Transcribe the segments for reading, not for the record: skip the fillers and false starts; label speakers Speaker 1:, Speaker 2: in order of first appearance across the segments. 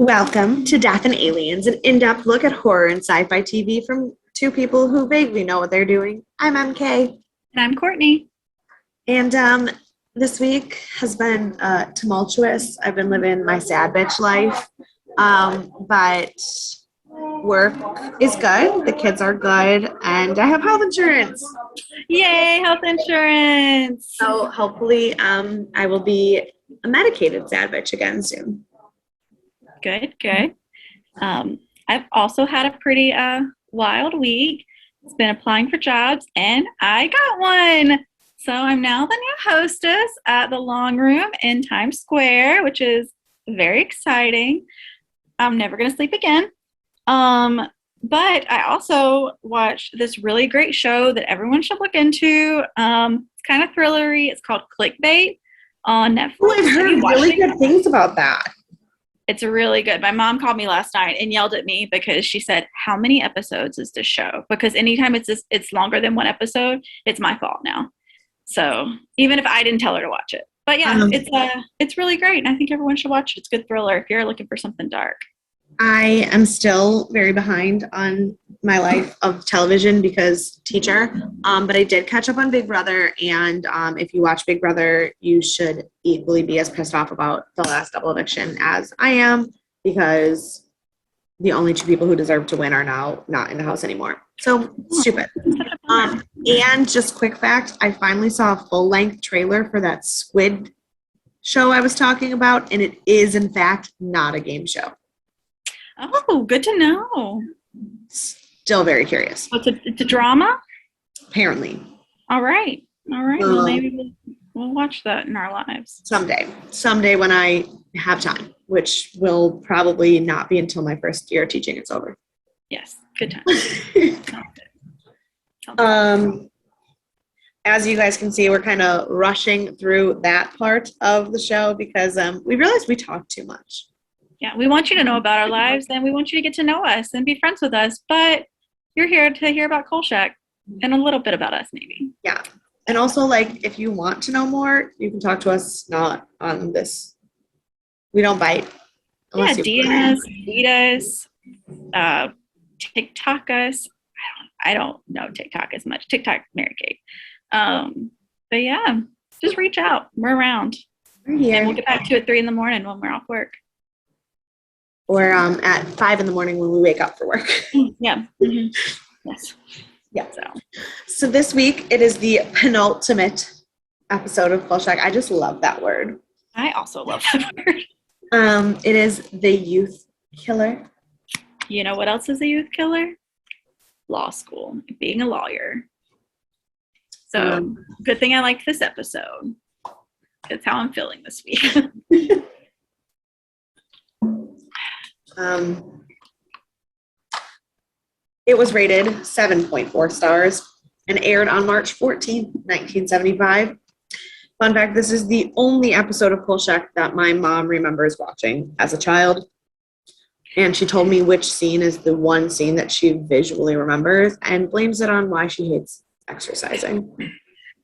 Speaker 1: Welcome to Death and Aliens, an in-depth look at horror and sci-fi TV from two people who vaguely know what they're doing. I'm MK,
Speaker 2: And I'm Courtney.
Speaker 1: and this week has been tumultuous. I've been living my sad bitch life, but work is good. The kids are good, and I have health insurance.
Speaker 2: Yay, health insurance.
Speaker 1: So hopefully, I will be a medicated sad bitch again soon.
Speaker 2: Good. I've also had a pretty wild week. It's been applying for jobs, and I got one. So I'm now the new hostess at the Long Room in Times Square, which is very exciting. I'm never going to sleep again. But I also watched this really great show that everyone should look into. It's kind of thrillery. It's called Clickbait on Netflix.
Speaker 1: Oh, I've heard really good things about that.
Speaker 2: It's really good. My mom called me last night and yelled at me because she said, "How many episodes is this show?" Because anytime it's longer than one episode, it's my fault now. So even if I didn't tell her to watch it, but yeah, it's really great, and I think everyone should watch it. It's a good thriller if you're looking for something dark.
Speaker 1: I am still very behind on my life of television because teacher, but I did catch up on Big Brother, and if you watch Big Brother, you should equally be as pissed off about the last double eviction as I am, because the only two people who deserve to win are now not in the house anymore. So stupid. And just quick fact, I finally saw a full-length trailer for that Squid show I was talking about, and it is in fact not a game show.
Speaker 2: Oh, good to know.
Speaker 1: Still very curious.
Speaker 2: Oh, it's a drama?
Speaker 1: Apparently.
Speaker 2: All right. Well, maybe we'll watch that in our lives.
Speaker 1: Someday when I have time, which will probably not be until my first year of teaching is over.
Speaker 2: Yes, good time.
Speaker 1: As you guys can see, we're kind of rushing through that part of the show because we realized we talk too much.
Speaker 2: Yeah, we want you to know about our lives, and we want you to get to know us and be friends with us. But you're here to hear about Kolchak and a little bit about us, maybe.
Speaker 1: Yeah. And also, like, if you want to know more, you can talk to us not on this. We don't bite.
Speaker 2: Yeah, DM us, tweet us, TikTok us. I don't know TikTok as much. TikTok, Mary Kate. But yeah, just reach out. We're around.
Speaker 1: We're here.
Speaker 2: And we'll get back to it 3 a.m. when we're off work.
Speaker 1: Or at 5 a.m. when we wake up for work.
Speaker 2: Yeah. Mm-hmm. Yes.
Speaker 1: Yeah. So this week it is the penultimate episode of Kolchak. I just love that word.
Speaker 2: I also love that word.
Speaker 1: It is the youth killer.
Speaker 2: You know what else is a youth killer? Law school, being a lawyer. So good thing I liked this episode. That's how I'm feeling this week.
Speaker 1: It was rated 7.4 stars and aired on March 14th, 1975. Fun fact, this is the only episode of Kolchak that my mom remembers watching as a child. And she told me which scene is the one scene that she visually remembers and blames it on why she hates exercising.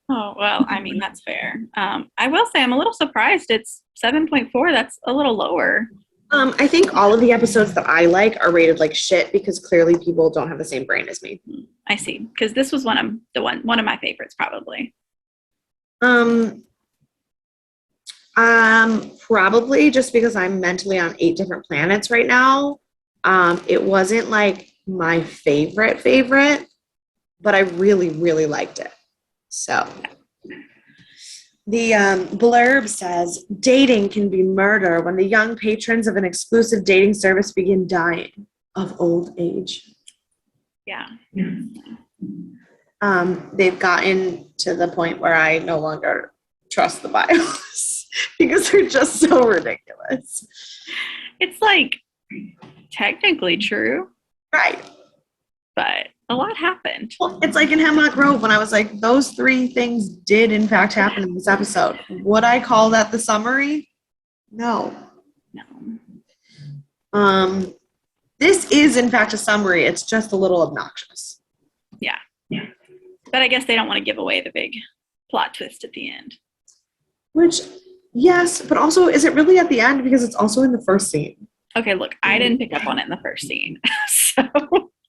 Speaker 2: Oh, well, I mean, that's fair. I will say I'm a little surprised it's 7.4. That's a little lower.
Speaker 1: I think all of the episodes that I like are rated like shit because clearly people don't have the same brain as me.
Speaker 2: I see. Because this was one of my favorites, probably.
Speaker 1: Probably just because I'm mentally on 8 different planets right now. It wasn't like my favorite, but I really, really liked it. So the blurb says, dating can be murder when the young patrons of an exclusive dating service begin dying of old age.
Speaker 2: Yeah.
Speaker 1: They've gotten to the point where I no longer trust the bios because they're just so ridiculous.
Speaker 2: It's like technically true.
Speaker 1: Right.
Speaker 2: But a lot happened.
Speaker 1: Well, it's like in Hemlock Grove when I was like, those 3 things did in fact happen in this episode. Would I call that the summary? No. This is in fact a summary. It's just a little obnoxious.
Speaker 2: Yeah. But I guess they don't want to give away the big plot twist at the end.
Speaker 1: Which, yes, but also, is it really at the end? Because it's also in the first scene.
Speaker 2: Okay, look, I didn't pick up on it in the first scene, so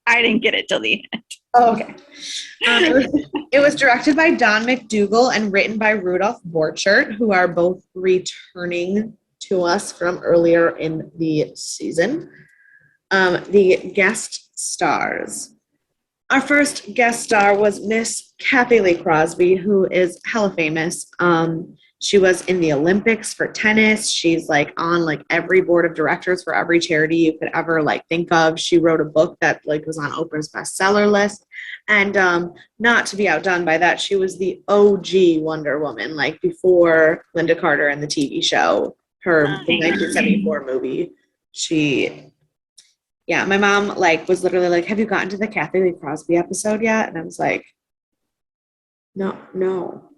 Speaker 2: I didn't get it till the end.
Speaker 1: Oh, okay. It was directed by Don McDougall and written by Rudolph Borchardt, who are both returning to us from earlier in the season. The guest stars. Our first guest star was Miss Kathy Lee Crosby, who is hella famous. She was in the Olympics for tennis. She's like on like every board of directors for every charity you could ever like think of. She wrote a book that like was on Oprah's bestseller list. And not to be outdone by that, she was the OG Wonder Woman, like before Linda Carter and the TV show, the 1974 movie. Yeah, my mom like was literally like, "Have you gotten to the Kathy Lee Crosby episode yet?" And I was like, No.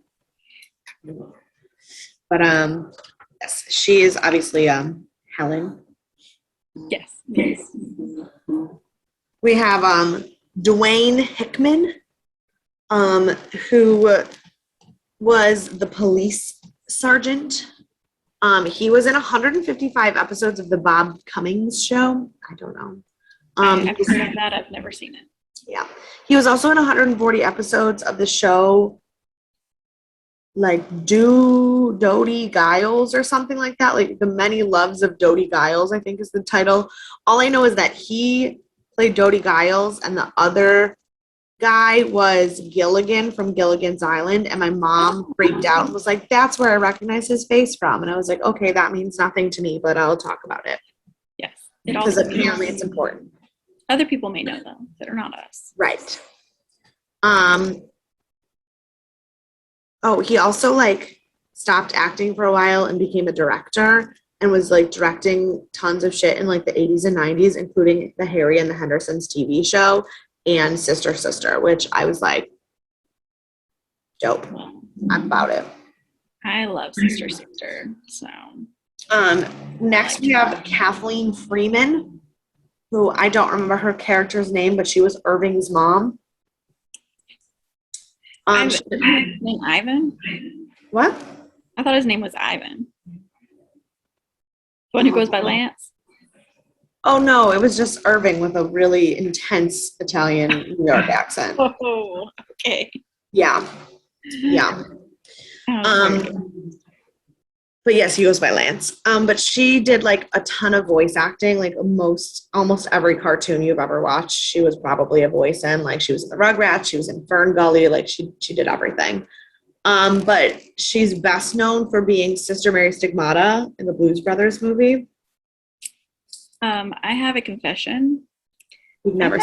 Speaker 1: But yes, she is obviously Helen.
Speaker 2: Yes.
Speaker 1: We have Dwayne Hickman, who was the police sergeant. He was in 155 episodes of the Bob Cummings show. I don't know.
Speaker 2: I've heard of that. I've never seen it.
Speaker 1: Yeah. He was also in 140 episodes of the show, like Dodie Giles or something like that. Like The Many Loves of Dodie Giles, I think is the title. All I know is that he played Dodie Giles and the other guy was Gilligan from Gilligan's Island, and my mom freaked out and was like, "That's where I recognize his face from." And I was like, "Okay, that means nothing to me, but I'll talk about it."
Speaker 2: Yes.
Speaker 1: Because apparently it's important.
Speaker 2: Other people may know though that are not us.
Speaker 1: Right. Oh, he also like stopped acting for a while and became a director and was like directing tons of shit in like the 80s and 90s, including the Harry and the Hendersons TV show and Sister Sister, which I was like, dope. I'm about it.
Speaker 2: I love Sister Sister. So
Speaker 1: next we have Kathleen Freeman, who I don't remember her character's name, but she was Irving's mom.
Speaker 2: His name Ivan?
Speaker 1: What?
Speaker 2: I thought his name was Ivan. The one who goes by Lance?
Speaker 1: Oh no, it was just Irving with a really intense Italian New York accent.
Speaker 2: Oh, okay.
Speaker 1: Yeah. But yes, he goes by Lance. But she did like a ton of voice acting, like almost every cartoon you've ever watched, she was probably a voice in. Like she was in the Rugrats, she was in Fern Gully, like she did everything. But she's best known for being Sister Mary Stigmata in the Blues Brothers movie.
Speaker 2: I have a confession.
Speaker 1: I've never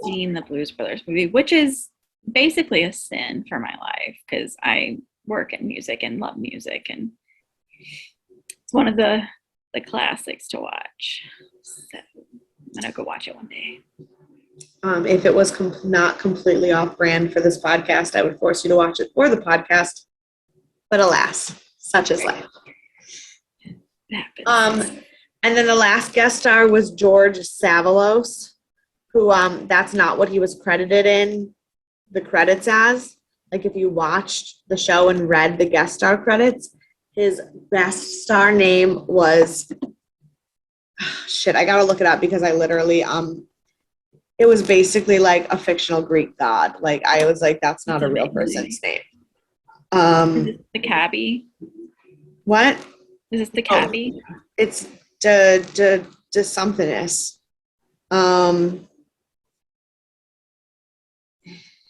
Speaker 2: seen the Blues Brothers movie, which is basically a sin for my life because I work in music and love music, and it's one of the classics to watch. So I'm gonna go watch it one day.
Speaker 1: If it was not completely off brand for this podcast, I would force you to watch it for the podcast. But alas, such is life. And then the last guest star was George Savalos, who that's not what he was credited in the credits as. Like if you watched the show and read the guest star credits, his guest star name was I gotta look it up because I literally it was basically like a fictional Greek god. Like I was like, that's not a real person's name.
Speaker 2: Is this the cabbie?
Speaker 1: What?
Speaker 2: Is this the cabbie?
Speaker 1: It's de somethingness.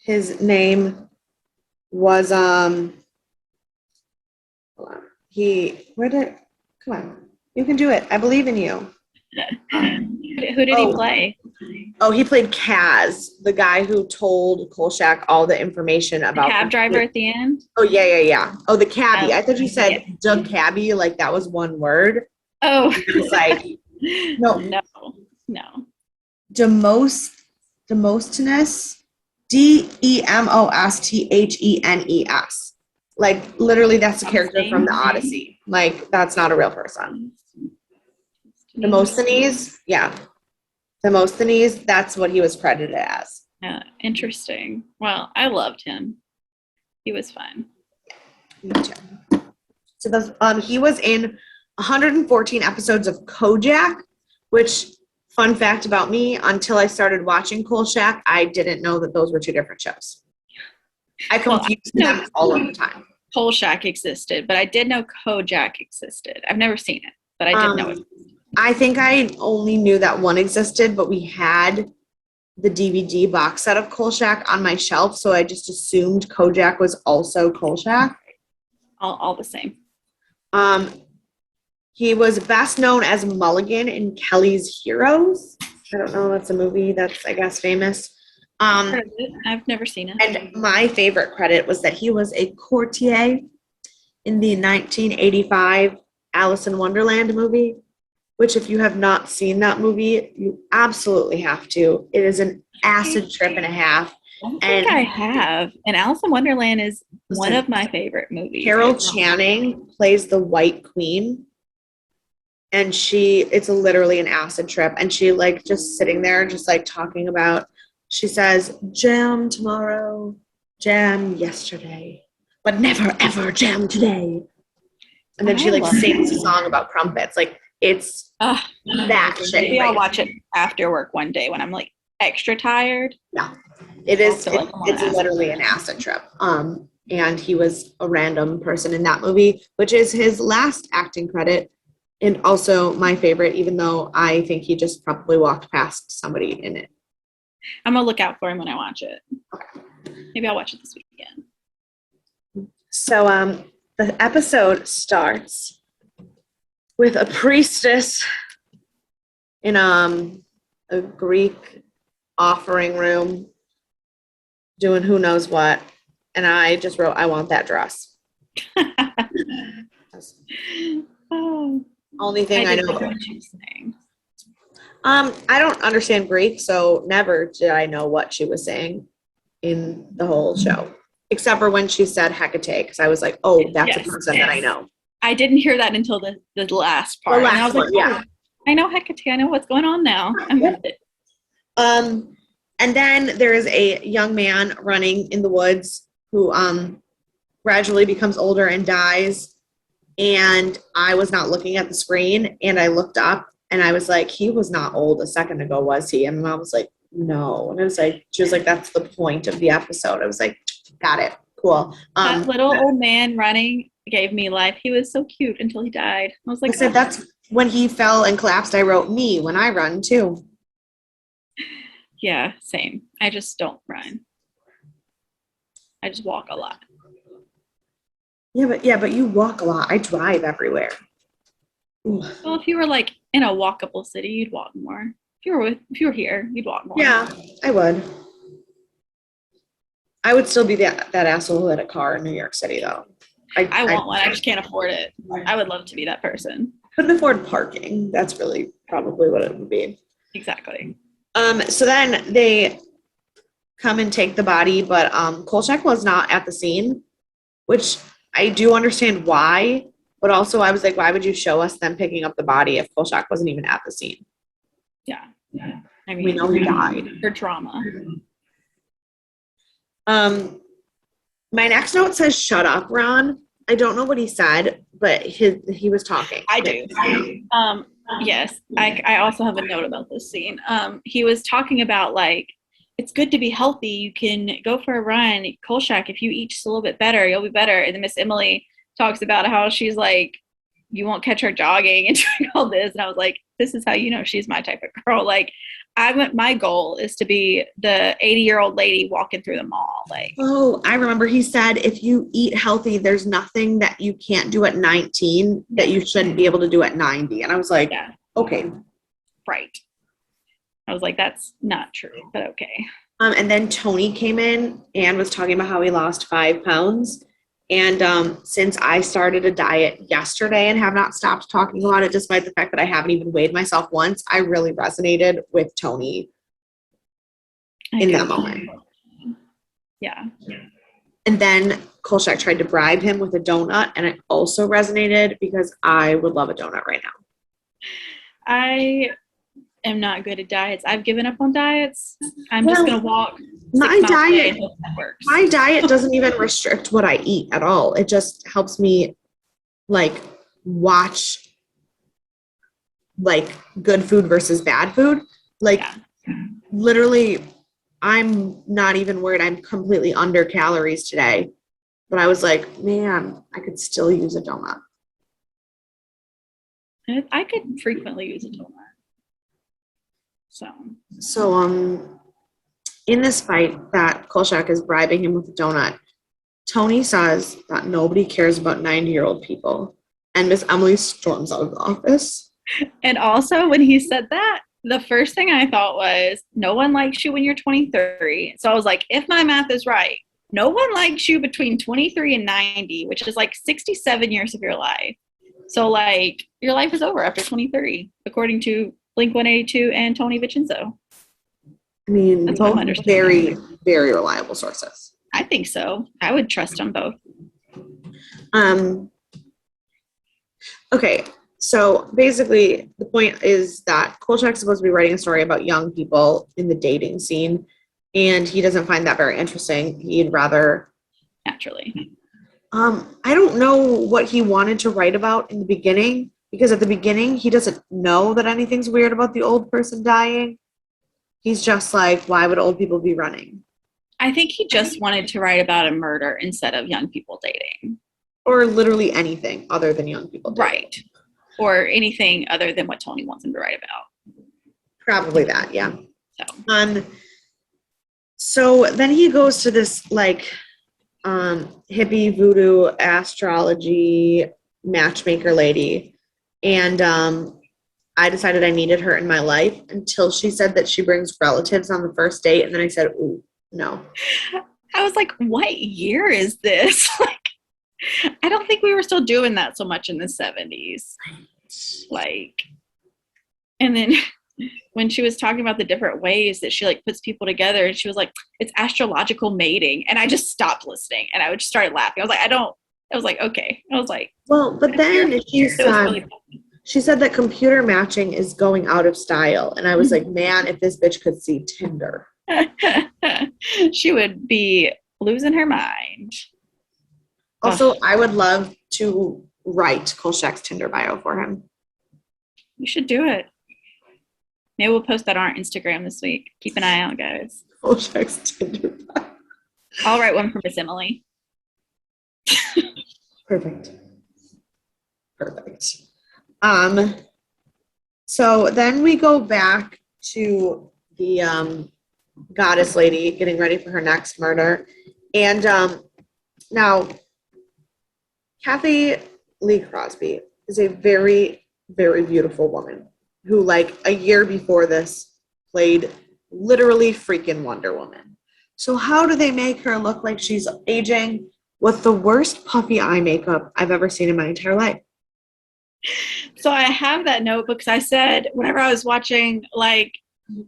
Speaker 1: His name was hold on. Come on, you can do it. I believe in you.
Speaker 2: Who did he play?
Speaker 1: Oh, he played Kaz, the guy who told Kolchak all the information about
Speaker 2: the cab driver at the end.
Speaker 1: Oh yeah. Oh, the cabbie. I thought you said Doug Cabbie, like that was one word.
Speaker 2: Oh,
Speaker 1: it's like no. Demosthenes, Demosthenes. Like literally, that's a character from the Odyssey. Like that's not a real person. Demosthenes, yeah. Demosthenes, that's what he was credited as.
Speaker 2: Interesting. Well, I loved him. He was fun.
Speaker 1: Me too. So he was in 114 episodes of Kolchak, which, fun fact about me, until I started watching Kolchak, I didn't know that those were two different shows. I confused them all of the time.
Speaker 2: Kolchak existed, but I did know Kojak existed. I've never seen it, but I did know it.
Speaker 1: I think I only knew that one existed, but we had the DVD box set of Kolchak on my shelf, so I just assumed Kojak was also Kolchak.
Speaker 2: All the same.
Speaker 1: He was best known as Mulligan in Kelly's Heroes. I don't know, that's a movie that's, I guess, famous.
Speaker 2: I've never seen it.
Speaker 1: And my favorite credit was that he was a courtier in the 1985 Alice in Wonderland movie, which if you have not seen that movie, you absolutely have to. It is an acid trip and a half.
Speaker 2: I don't think I have. And Alice in Wonderland is one of my favorite movies.
Speaker 1: Carol Channing plays the White Queen. And it's literally an acid trip. And she like just sitting there, just like talking about, she says, jam tomorrow, jam yesterday, but never ever jam today. And then she like sings a song about crumpets. Like it's that shit.
Speaker 2: Maybe I'll watch it after work one day when I'm like extra tired.
Speaker 1: Yeah, it is. It's literally an acid trip. And he was a random person in that movie, which is his last acting credit. And also my favorite, even though I think he just probably walked past somebody in it.
Speaker 2: I'm going to look out for him when I watch it.
Speaker 1: Okay.
Speaker 2: Maybe I'll watch it this weekend.
Speaker 1: So the episode starts with a priestess in a Greek offering room doing who knows what. And I just wrote, I want that dress.
Speaker 2: Oh.
Speaker 1: Only thing I know. What she was saying. I don't understand Greek, so never did I know what she was saying in the whole show, except for when she said Hecate, because I was like, oh, that's a person that I know.
Speaker 2: I didn't hear that until the last part.
Speaker 1: The last one, yeah.
Speaker 2: I know Hecate. I know what's going on now. I'm with it.
Speaker 1: And then there is a young man running in the woods who gradually becomes older and dies. And I was not looking at the screen, and I looked up, and I was like, he was not old a second ago, was he? And Mom was like, no. And I was like, she was like, that's the point of the episode. I was like, got it. Cool.
Speaker 2: That little old man running gave me life. He was so cute until he died. I was like,
Speaker 1: I said, that's when he fell and collapsed. I wrote me when I run too.
Speaker 2: Yeah, same. I just don't run. I just walk a lot.
Speaker 1: Yeah, but you walk a lot. I drive everywhere.
Speaker 2: Well, if you were like in a walkable city, you'd walk more. If you were here, you'd walk more.
Speaker 1: Yeah, I would. I would still be that asshole who had a car in New York City, though.
Speaker 2: I want one. I just can't afford it. I would love to be that person.
Speaker 1: Couldn't afford parking. That's really probably what it would be.
Speaker 2: Exactly.
Speaker 1: So then they come and take the body, but Kolchak was not at the scene, which I do understand why, but also I was like, why would you show us them picking up the body if Kolchak wasn't even at the scene?
Speaker 2: Yeah. I mean,
Speaker 1: we know he died.
Speaker 2: For trauma.
Speaker 1: My next note says, shut up, Ron. I don't know what he said, but he was talking.
Speaker 2: I do. Yes. I also have a note about this scene. He was talking about like, it's good to be healthy. You can go for a run. Kolchak, if you eat just a little bit better, you'll be better. And then Miss Emily talks about how she's like, you won't catch her jogging and doing all this. And I was like, this is how you know she's my type of girl. Like, my goal is to be the 80-year-old lady walking through the mall. Like,
Speaker 1: oh, I remember he said, if you eat healthy, there's nothing that you can't do at 19 that you shouldn't be able to do at 90. And I was like, yeah. Okay.
Speaker 2: Right. I was like, that's not true, but okay.
Speaker 1: And then Tony came in and was talking about how he lost 5 pounds. And since I started a diet yesterday and have not stopped talking about it, despite the fact that I haven't even weighed myself once, I really resonated with Tony in that moment.
Speaker 2: Yeah.
Speaker 1: And then Kolchak tried to bribe him with a donut, and it also resonated because I would love a donut right now.
Speaker 2: I am not good at diets. I've given up on diets. I'm just going to walk.
Speaker 1: My diet doesn't even restrict what I eat at all. It just helps me like watch like good food versus bad food. Like literally, I'm not even worried. I'm completely under calories today. But I was like, man, I could still use a donut.
Speaker 2: I could frequently use a donut.
Speaker 1: So in this fight that Kolchak is bribing him with a donut, Tony says that nobody cares about 90-year-old people. And Miss Emily storms out of the office.
Speaker 2: And also, when he said that, the first thing I thought was, no one likes you when you're 23. So I was like, if my math is right, no one likes you between 23 and 90, which is like 67 years of your life. So, like, your life is over after 23, according to Blink-182 and Tony Vincenzo.
Speaker 1: I mean, both very, very reliable sources.
Speaker 2: I think so. I would trust them both.
Speaker 1: Okay, so basically the point is that Kolchak's supposed to be writing a story about young people in the dating scene, and he doesn't find that very interesting. He'd rather...
Speaker 2: Naturally.
Speaker 1: I don't know what he wanted to write about in the beginning, because at the beginning he doesn't know that anything's weird about the old person dying. He's just like, why would old people be running?
Speaker 2: I think he just wanted to write about a murder instead of young people dating.
Speaker 1: Or literally anything other than young people dating.
Speaker 2: Right. Or anything other than what Tony wants him to write about.
Speaker 1: Probably that, yeah. So then he goes to this like hippie voodoo astrology matchmaker lady. And I decided I needed her in my life until she said that she brings relatives on the first date. And then I said, ooh, no.
Speaker 2: I was like, what year is this? Like, I don't think we were still doing that so much in the 70s. Like, and then when she was talking about the different ways that she like puts people together, and she was like, it's astrological mating. And I just stopped listening and I would just start laughing. I was like, okay. I was like,
Speaker 1: well, but then she said that computer matching is going out of style. And I was like, man, if this bitch could see Tinder.
Speaker 2: She would be losing her mind.
Speaker 1: Also, I would love to write Kolchak's Tinder bio for him.
Speaker 2: You should do it. Maybe we'll post that on our Instagram this week. Keep an eye out, guys.
Speaker 1: Kolchak's Tinder bio.
Speaker 2: I'll write one for Miss Emily.
Speaker 1: Perfect. So then we go back to the goddess lady getting ready for her next murder. And now, Kathy Lee Crosby is a very, very beautiful woman who, like, a year before this, played literally freaking Wonder Woman. So how do they make her look like she's aging with the worst puffy eye makeup I've ever seen in my entire life?
Speaker 2: So I have that note because I said whenever I was watching, like,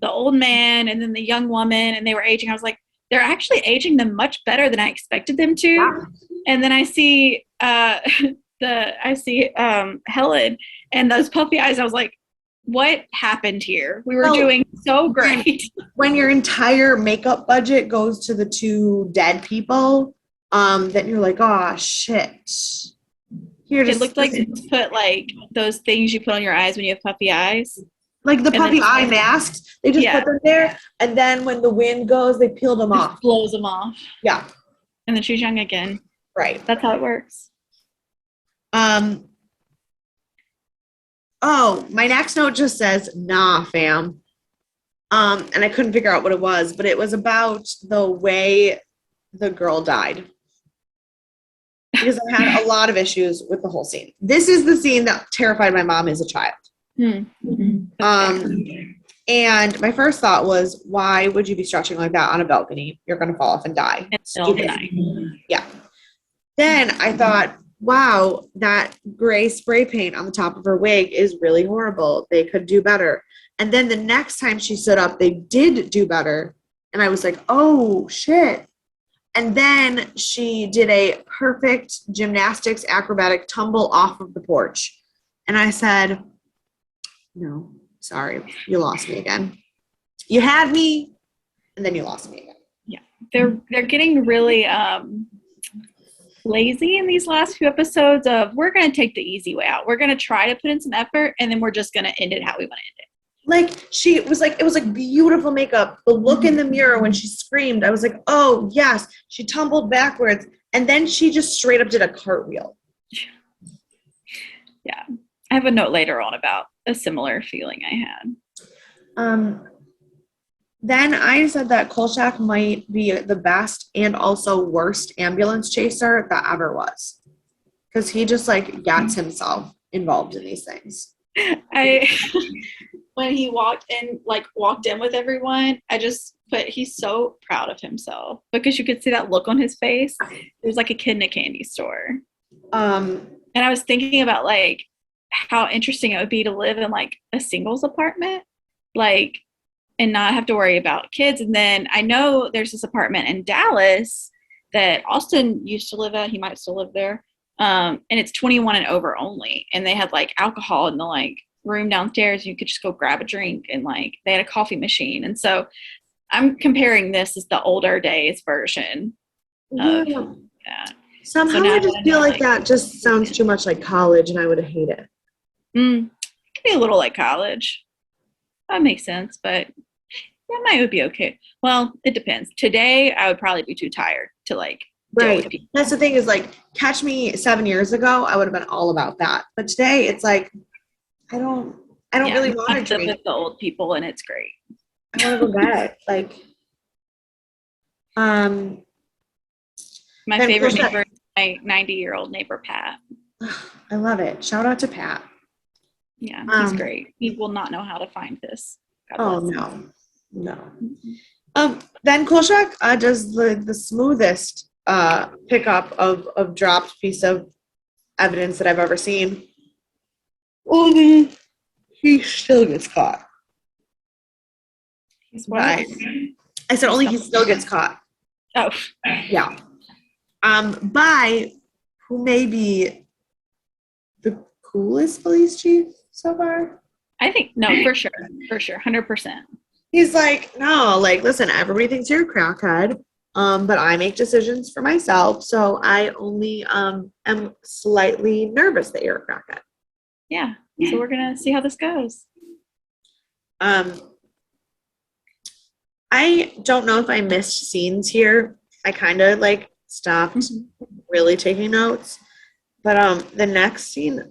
Speaker 2: the old man and then the young woman and they were aging, I was like, they're actually aging them much better than I expected them to. Yeah. And then I see Helen and those puffy eyes. I was like, what happened here? We were doing so great.
Speaker 1: When your entire makeup budget goes to the two dead people, then you're like, oh shit.
Speaker 2: It looked like you put like those things you put on your eyes when you have puffy eyes.
Speaker 1: Like the puffy eye masks, they just put them there, and then when the wind goes, they peel them off.
Speaker 2: Blows them off.
Speaker 1: Yeah.
Speaker 2: And then she's young again.
Speaker 1: Right.
Speaker 2: That's how it works.
Speaker 1: Oh, my next note just says, nah, fam. And I couldn't figure out what it was, but it was about the way the girl died. Because I had a lot of issues with the whole scene. This is the scene that terrified my mom as a child. And my first thought was, why would you be stretching like that on a balcony? You're going to fall off and die. Yeah. Then I thought, wow, that gray spray paint on the top of her wig is really horrible. They could do better. And then the next time she stood up, they did do better. And I was like, oh, shit. And then she did a perfect gymnastics acrobatic tumble off of the porch. And I said, no, sorry, you lost me again. You had me, and then you lost me again.
Speaker 2: Yeah, they're getting really lazy in these last few episodes of we're going to take the easy way out. We're going to try to put in some effort and then we're just going to end it how we want to end it.
Speaker 1: Like she was like, it was like beautiful makeup. The look in the mirror when she screamed, I was like, oh yes. She tumbled backwards and then she just straight up did a cartwheel.
Speaker 2: Yeah. I have a note later on about a similar feeling I had.
Speaker 1: Then I said that Kolchak might be the best and also worst ambulance chaser that ever was. Because he just like gets himself involved in these things.
Speaker 2: When he walked in with everyone, I just put, he's so proud of himself because you could see that look on his face. It was like a kid in a candy store. And I was thinking about like how interesting it would be to live in like a singles apartment, like, and not have to worry about kids. And then I know there's this apartment in Dallas that Austin used to live at. He might still live there. And it's 21 and over only. And they had like alcohol in the like room downstairs. You could just go grab a drink and like they had a coffee machine. And so I'm comparing this as the older days version of that.
Speaker 1: Somehow I just feel like that just sounds too much like college and I would hate it.
Speaker 2: It could be a little like college. That makes sense, but that might be okay. Well, it depends. Today, I would probably be too tired to like deal with people.
Speaker 1: That's the thing is like, catch me 7 years ago, I would have been all about that. But today, it's like, I don't really want to drink
Speaker 2: with the old people, and it's great.
Speaker 1: I want to go to bed. Like,
Speaker 2: my favorite neighbor is my 90-year-old neighbor, Pat.
Speaker 1: I love it. Shout out to Pat.
Speaker 2: Yeah, he's great. He will not know how to find this.
Speaker 1: No. Then Kolchak does the smoothest pickup of dropped piece of evidence that I've ever seen. Only he still gets caught.
Speaker 2: He's what?
Speaker 1: I said only he still gets caught.
Speaker 2: Oh.
Speaker 1: Yeah. By who may be the coolest police chief so far.
Speaker 2: I think, no, for sure, 100%.
Speaker 1: He's like, no, like, listen, everybody thinks you're a crackhead, but I make decisions for myself, so I only am slightly nervous that you're a crackhead.
Speaker 2: Yeah, so we're going to see how this goes.
Speaker 1: I don't know if I missed scenes here. I kind of, like, stopped really taking notes, but the next scene,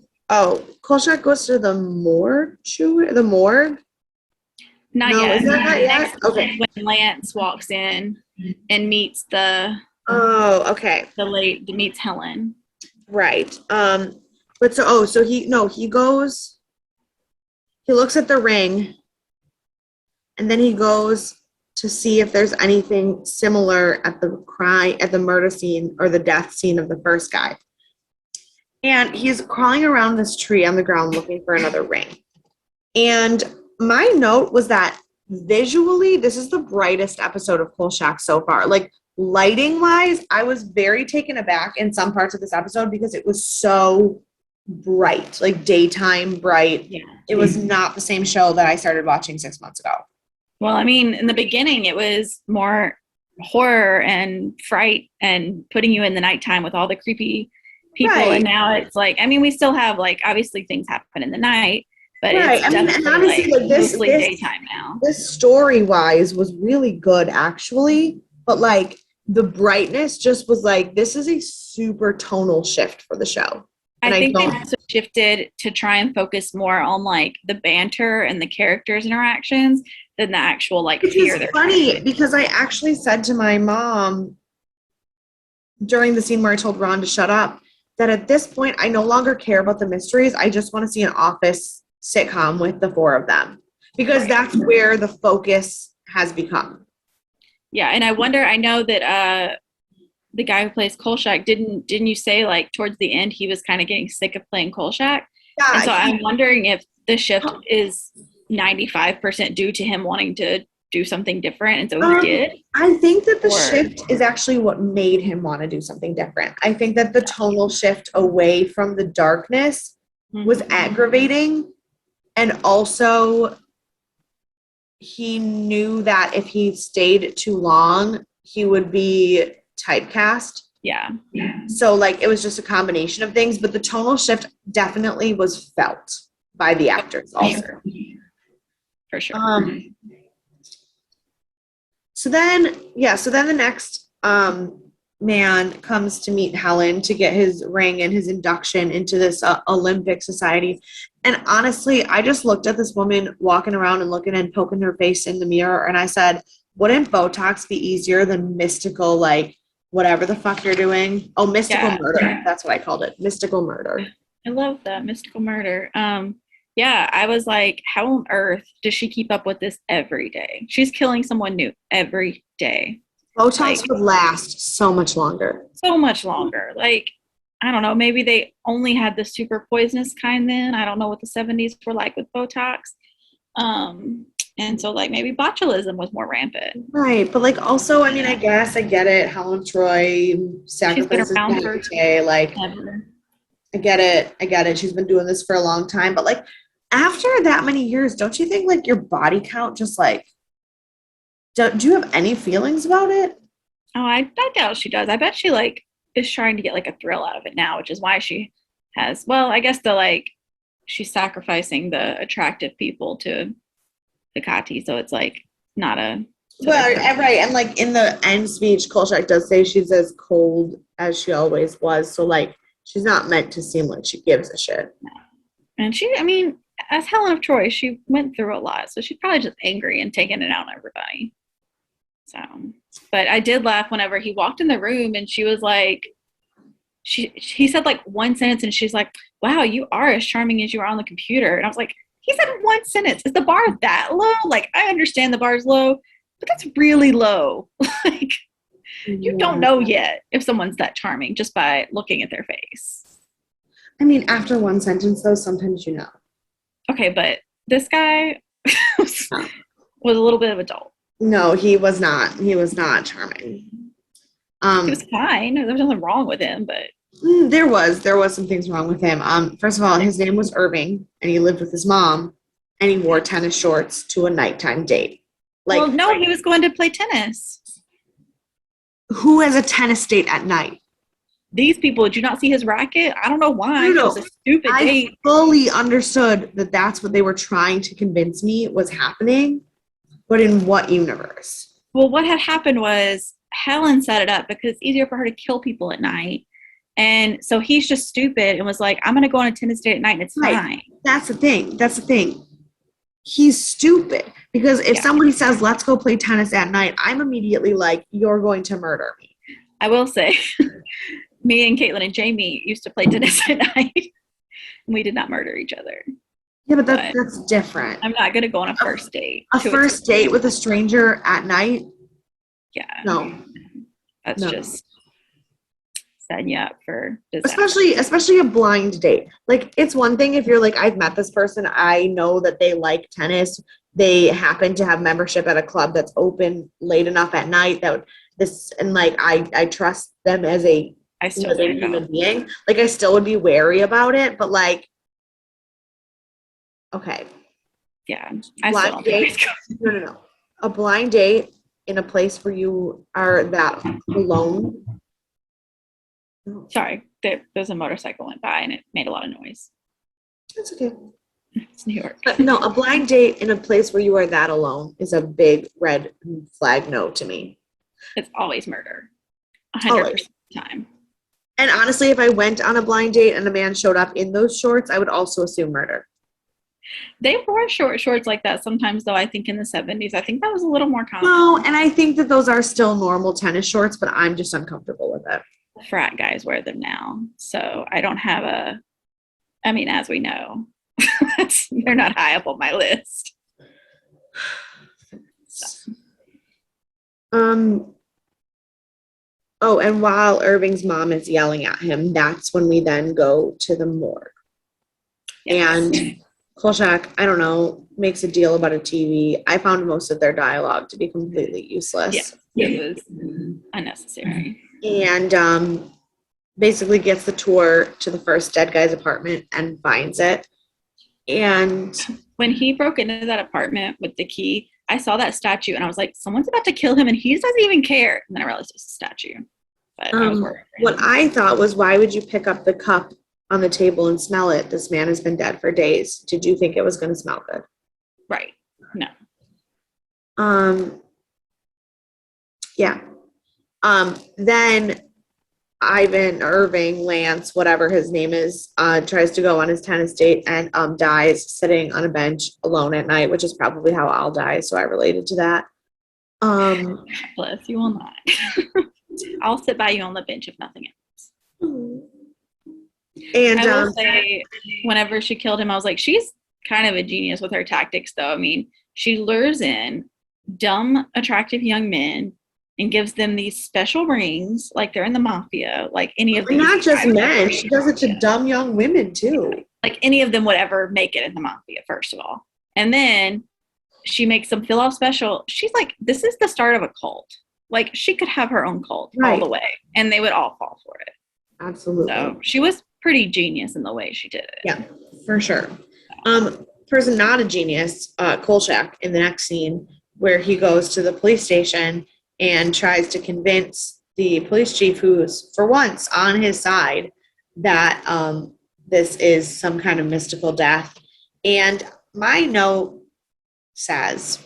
Speaker 1: Kolchak goes to the morgue?
Speaker 2: Not yet.
Speaker 1: Is that not yet? Okay.
Speaker 2: When Lance walks in and meets meets Helen.
Speaker 1: Right. But so he goes, he looks at the ring and then he goes to see if there's anything similar at the murder scene or the death scene of the first guy. And he's crawling around this tree on the ground looking for another ring. And my note was that visually, this is the brightest episode of Kolchak so far. Like, lighting-wise, I was very taken aback in some parts of this episode because it was so bright, like daytime bright. Yeah. It was not the same show that I started watching 6 months ago.
Speaker 2: Well, I mean, in the beginning, it was more horror and fright and putting you in the nighttime with all the creepy people. Right. And now it's like, I mean, we still have, like, obviously things happen in the night. But it's definitely like mostly daytime now. This
Speaker 1: story-wise was really good, actually. But, like, the brightness just was like, this is a super tonal shift for the show.
Speaker 2: And I think they also shifted to try and focus more on, like, the banter and the characters' interactions than the actual, like, fear.
Speaker 1: It's funny because I actually said to my mom during the scene where I told Ron to shut up that at this point, I no longer care about the mysteries. I just want to see an office sitcom with the four of them because that's where the focus has become.
Speaker 2: Yeah, and I wonder, I know that the guy who plays Kolchak, didn't you say, like, towards the end he was kind of getting sick of playing Kolchak? Yeah. And so I'm wondering if the shift is 95% due to him wanting to do something different, and so he did.
Speaker 1: I think that the shift is actually what made him want to do something different. I think that the tonal shift away from the darkness was aggravating. And also, he knew that if he stayed too long, he would be typecast
Speaker 2: Yeah.
Speaker 1: So like it was just a combination of things, but the tonal shift definitely was felt by the actors also.
Speaker 2: For sure.
Speaker 1: So then the next man comes to meet Helen to get his ring and his induction into this Olympic society. And honestly, I just looked at this woman walking around and looking and poking her face in the mirror, and I said, wouldn't Botox be easier than mystical, like, whatever the fuck you're doing? Oh, mystical murder. That's what I called it. Mystical murder.
Speaker 2: I love that. Mystical murder. Yeah, I was like, how on earth does she keep up with this every day? She's killing someone new every day.
Speaker 1: Botox would last so much longer.
Speaker 2: So much longer. Like, I don't know, maybe they only had the super poisonous kind then. I don't know what the 70s were like with Botox. And so like maybe botulism was more rampant.
Speaker 1: Right. But like also, I mean, I guess I get it. Helen Troy sacrifices like
Speaker 2: ever.
Speaker 1: I get it. She's been doing this for a long time. But like after that many years, don't you think like your body count just like do you have any feelings about it?
Speaker 2: Oh, I doubt she does. I bet she like is trying to get like a thrill out of it now, which is why she has, well, I guess the like she's sacrificing the attractive people to Ducati, so it's like not a
Speaker 1: well, right. And like in the end speech, Kolchak does say she's as cold as she always was. So like she's not meant to seem like she gives a shit.
Speaker 2: And she, I mean, as Helen of Troy, she went through a lot, so she's probably just angry and taking it out on everybody. So, but I did laugh whenever he walked in the room and she was like, he said like one sentence and she's like, wow, you are as charming as you are on the computer. And I was like, he said one sentence. Is the bar that low? Like, I understand the bar's low, but that's really low. Like, you don't know yet if someone's that charming just by looking at their face.
Speaker 1: I mean, after one sentence, though, sometimes you know.
Speaker 2: Okay, but this guy was a little bit of a dolt.
Speaker 1: No, he was not. He was not charming.
Speaker 2: He was fine. There was nothing wrong with him, but
Speaker 1: there was some things wrong with him. First of all, his name was Irving, and he lived with his mom, and he wore tennis shorts to a nighttime date.
Speaker 2: Like, well, no, he was going to play tennis.
Speaker 1: Who has a tennis date at night?
Speaker 2: These people. Did you not see his racket? I don't know why. No. It was a stupid date.
Speaker 1: I fully understood that that's what they were trying to convince me was happening, but in what universe?
Speaker 2: Well, what had happened was Helen set it up because it's easier for her to kill people at night. And so he's just stupid and was like, I'm going to go on a tennis date at night and it's fine.
Speaker 1: That's the thing. He's stupid because if somebody says, let's go play tennis at night, I'm immediately like, you're going to murder me.
Speaker 2: I will say, me and Caitlin and Jamie used to play tennis at night. And we did not murder each other.
Speaker 1: Yeah, but that's different.
Speaker 2: I'm not going to go on a first date.
Speaker 1: A first date with a stranger at night?
Speaker 2: Yeah.
Speaker 1: No.
Speaker 2: That's just setting you up for disaster.
Speaker 1: Especially a blind date. Like, it's one thing if you're like, I've met this person, I know that they like tennis, they happen to have membership at a club that's open late enough at night I trust them as a human being. Like, I still would be wary about it, but like, okay.
Speaker 2: Yeah.
Speaker 1: Blind date. No. A blind date in a place where you are that alone.
Speaker 2: Sorry, there's a motorcycle went by and it made a lot of noise.
Speaker 1: That's okay.
Speaker 2: It's New York.
Speaker 1: But no, a blind date in a place where you are that alone is a big red flag no to me.
Speaker 2: It's always murder. 100% of the time.
Speaker 1: And honestly, if I went on a blind date and a man showed up in those shorts, I would also assume murder.
Speaker 2: They wore shorts like that sometimes, though, I think in the 70s. I think that was a little more common.
Speaker 1: No, and I think that those are still normal tennis shorts, but I'm just uncomfortable with it.
Speaker 2: Frat guys wear them now. So I don't have as we know, they're not high up on my list. So.
Speaker 1: Oh, and while Irving's mom is yelling at him, that's when we then go to the morgue. Yes. And Kolchak, I don't know, makes a deal about a TV. I found most of their dialogue to be completely useless.
Speaker 2: Yeah, it was unnecessary.
Speaker 1: And basically gets the tour to the first dead guy's apartment and finds it. And
Speaker 2: when he broke into that apartment with the key, I saw that statue and I was like, someone's about to kill him and he doesn't even care. And then I realized it was a statue. but I was worried.
Speaker 1: What I thought was, why would you pick up the cup on the table and smell it? This man has been dead for days. Did you think it was going to smell good?
Speaker 2: Right. No.
Speaker 1: Yeah. Then Ivan, Irving, Lance, whatever his name is, tries to go on his tennis date and dies sitting on a bench alone at night, which is probably how I'll die. So I related to that.
Speaker 2: Bless, you will not. I'll sit by you on the bench if nothing else.
Speaker 1: And
Speaker 2: I will say, whenever she killed him, I was like, she's kind of a genius with her tactics, though. I mean, she lures in dumb, attractive young men and gives them these special rings, like they're in the mafia, like any of these.
Speaker 1: Not just men, she does it to dumb young women too.
Speaker 2: Like any of them would ever make it in the mafia, first of all. And then she makes them feel all special. She's like, this is the start of a cult. Like, she could have her own cult all the way, and they would all fall for it.
Speaker 1: Absolutely.
Speaker 2: So she was pretty genius in the way she did it.
Speaker 1: Yeah, for sure. Person not a genius, Kolchak, in the next scene, where he goes to the police station and tries to convince the police chief, who's for once on his side, that this is some kind of mystical death. And my note says,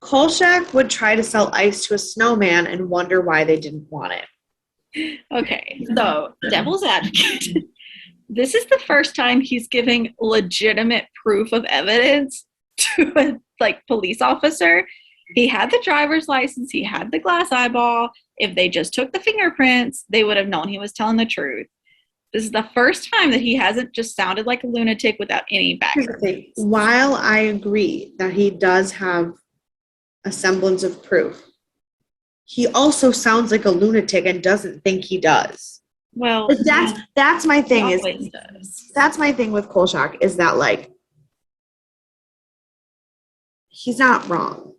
Speaker 1: Kolchak would try to sell ice to a snowman and wonder why they didn't want it.
Speaker 2: Okay, so devil's advocate. This is the first time he's giving legitimate proof of evidence to a police officer. He had the driver's license. He had the glass eyeball. If they just took the fingerprints, they would have known he was telling the truth. This is the first time that he hasn't just sounded like a lunatic without any background.
Speaker 1: While I agree that he does have a semblance of proof, he also sounds like a lunatic and doesn't think he does.
Speaker 2: Well,
Speaker 1: that's my thing. That's my thing with Kolchak, is that, like, he's not wrong,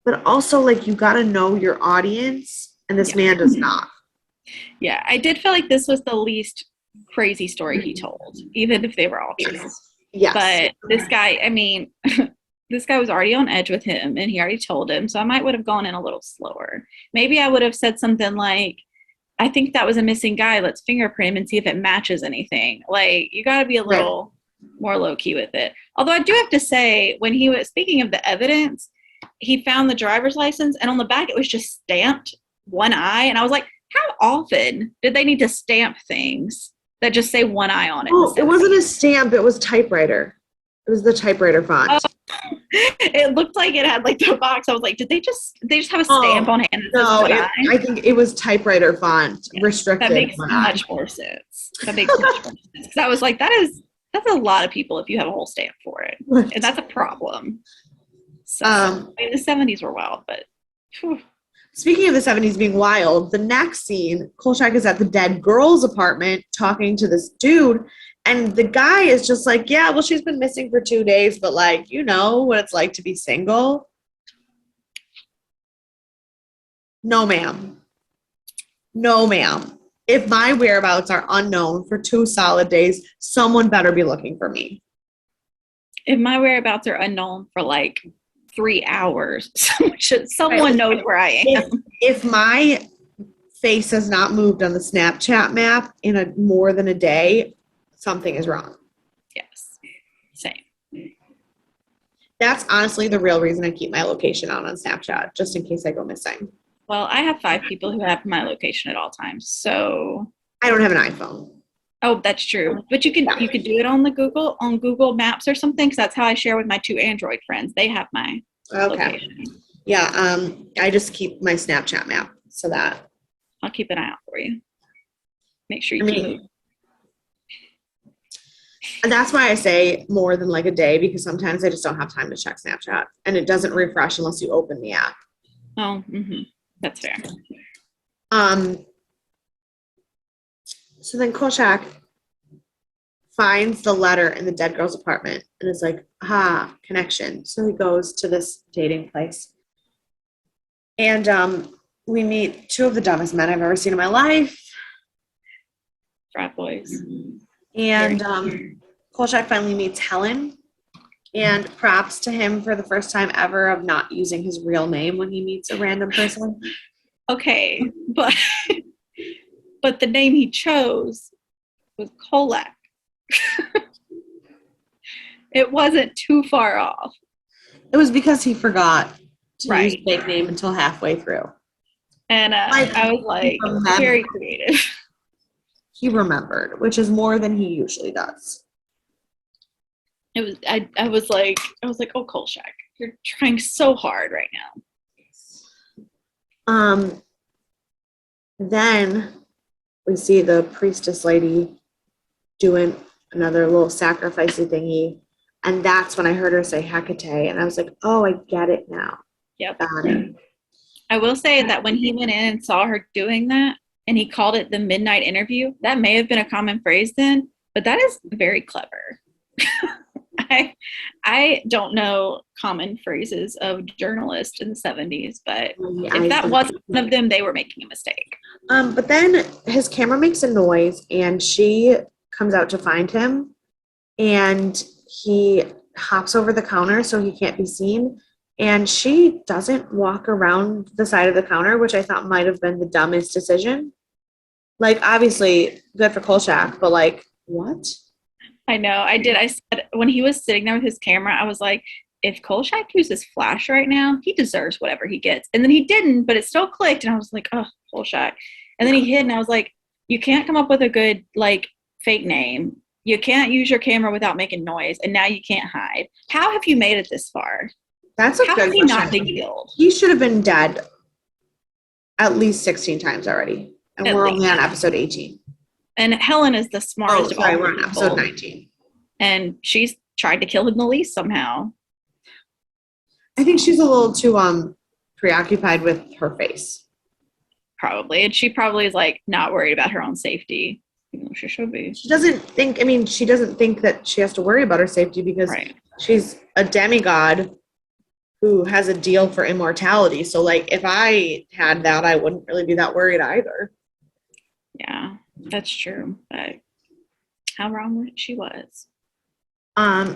Speaker 1: but also, like, you got to know your audience, and this man does not.
Speaker 2: Yeah, I did feel like this was the least crazy story he told, even if they were all true.
Speaker 1: Yes.
Speaker 2: But this guy, I mean, this guy was already on edge with him, and he already told him, so I would have gone in a little slower. Maybe I would have said something like, I think that was a missing guy. Let's fingerprint him and see if it matches anything. Like, you got to be a little more low-key with it. Although I do have to say, when he was speaking of the evidence, he found the driver's license, and on the back it was just stamped one eye, and I was like, how often did they need to stamp things that just say one eye on it?
Speaker 1: Oh, it wasn't a stamp. It was typewriter. It was the typewriter font.
Speaker 2: It looked like it had like the box. I was like, did they just have a stamp on hand?
Speaker 1: No, I think it was typewriter font, restricted.
Speaker 2: That makes much more sense. Because I was like, that's a lot of people if you have a whole stamp for it. Right. And that's a problem. So, I mean, the 70s were wild, but whew.
Speaker 1: Speaking of the 70s being wild, the next scene, Kolchak is at the dead girl's apartment talking to this dude, and the guy is just like, yeah, well, she's been missing for 2 days, but, like, you know what it's like to be single? No, ma'am. No, ma'am. If my whereabouts are unknown for 2 solid days, someone better be looking for me.
Speaker 2: If my whereabouts are unknown for, like, 3 hours, someone knows where I am.
Speaker 1: If my face has not moved on the Snapchat map in more than a day, something is wrong.
Speaker 2: Yes, same.
Speaker 1: That's honestly the real reason I keep my location on Snapchat, just in case I go missing.
Speaker 2: Well, I have 5 people who have my location at all times, so
Speaker 1: I don't have an iPhone.
Speaker 2: Oh, that's true. But you can do it on Google Maps or something, because that's how I share with my 2 Android friends. They have my location.
Speaker 1: Yeah, I just keep my Snapchat map so that
Speaker 2: I'll keep an eye out for you. Make sure you keep it.
Speaker 1: And that's why I say more than like a day, because sometimes I just don't have time to check Snapchat, and it doesn't refresh unless you open the app.
Speaker 2: Oh, that's fair.
Speaker 1: So then Kolchak finds the letter in the dead girl's apartment and is like, connection. So he goes to this dating place. And we meet 2 of the dumbest men I've ever seen in my life.
Speaker 2: Frat boys.
Speaker 1: And Kolchak finally meets Helen, and props to him for the first time ever of not using his real name when he meets a random person.
Speaker 2: Okay, but but the name he chose was Kolak. It wasn't too far off.
Speaker 1: It was because he forgot to use
Speaker 2: Right.
Speaker 1: a fake name until halfway through.
Speaker 2: And I was like, very creative.
Speaker 1: He remembered, which is more than he usually does.
Speaker 2: It was I was like, oh, Kolchak, you're trying so hard right now.
Speaker 1: Then we see the priestess lady doing another little sacrificey thingy. And that's when I heard her say Hecate. And I was like, oh, I get it now.
Speaker 2: Yep.
Speaker 1: Got it.
Speaker 2: I will say that when he went in and saw her doing that and he called it the midnight interview, that may have been a common phrase then, but that is very clever. I don't know common phrases of journalists in the 70s, but if that wasn't one of them, they were making a mistake.
Speaker 1: But then his camera makes a noise and she comes out to find him and he hops over the counter so he can't be seen. And she doesn't walk around the side of the counter, which I thought might have been the dumbest decision. Like, obviously, good for Kolchak, but like, what?
Speaker 2: I know. I did. I said when he was sitting there with his camera, I was like, if Kolchak uses flash right now, he deserves whatever he gets. And then he didn't, but it still clicked. And I was like, oh, Kolchak. And then he hid, and I was like, you can't come up with a good, like, fake name. You can't use your camera without making noise. And now you can't hide. How have you made it this far?
Speaker 1: That's a
Speaker 2: How
Speaker 1: good
Speaker 2: has he
Speaker 1: question.
Speaker 2: not been killed?
Speaker 1: He should have been dead at least 16 times already. And
Speaker 2: At
Speaker 1: we're
Speaker 2: least.
Speaker 1: only on episode 18.
Speaker 2: And Helen is the smartest of all
Speaker 1: we're on
Speaker 2: people.
Speaker 1: episode 19.
Speaker 2: And she's tried to kill him the least somehow.
Speaker 1: I think she's a little too preoccupied with her face.
Speaker 2: Probably. And she probably is like not worried about her own safety. Even though she should be.
Speaker 1: She doesn't think that she has to worry about her safety because she's a demigod who has a deal for immortality. So like if I had that, I wouldn't really be that worried either.
Speaker 2: Yeah, that's true. But how wrong she was.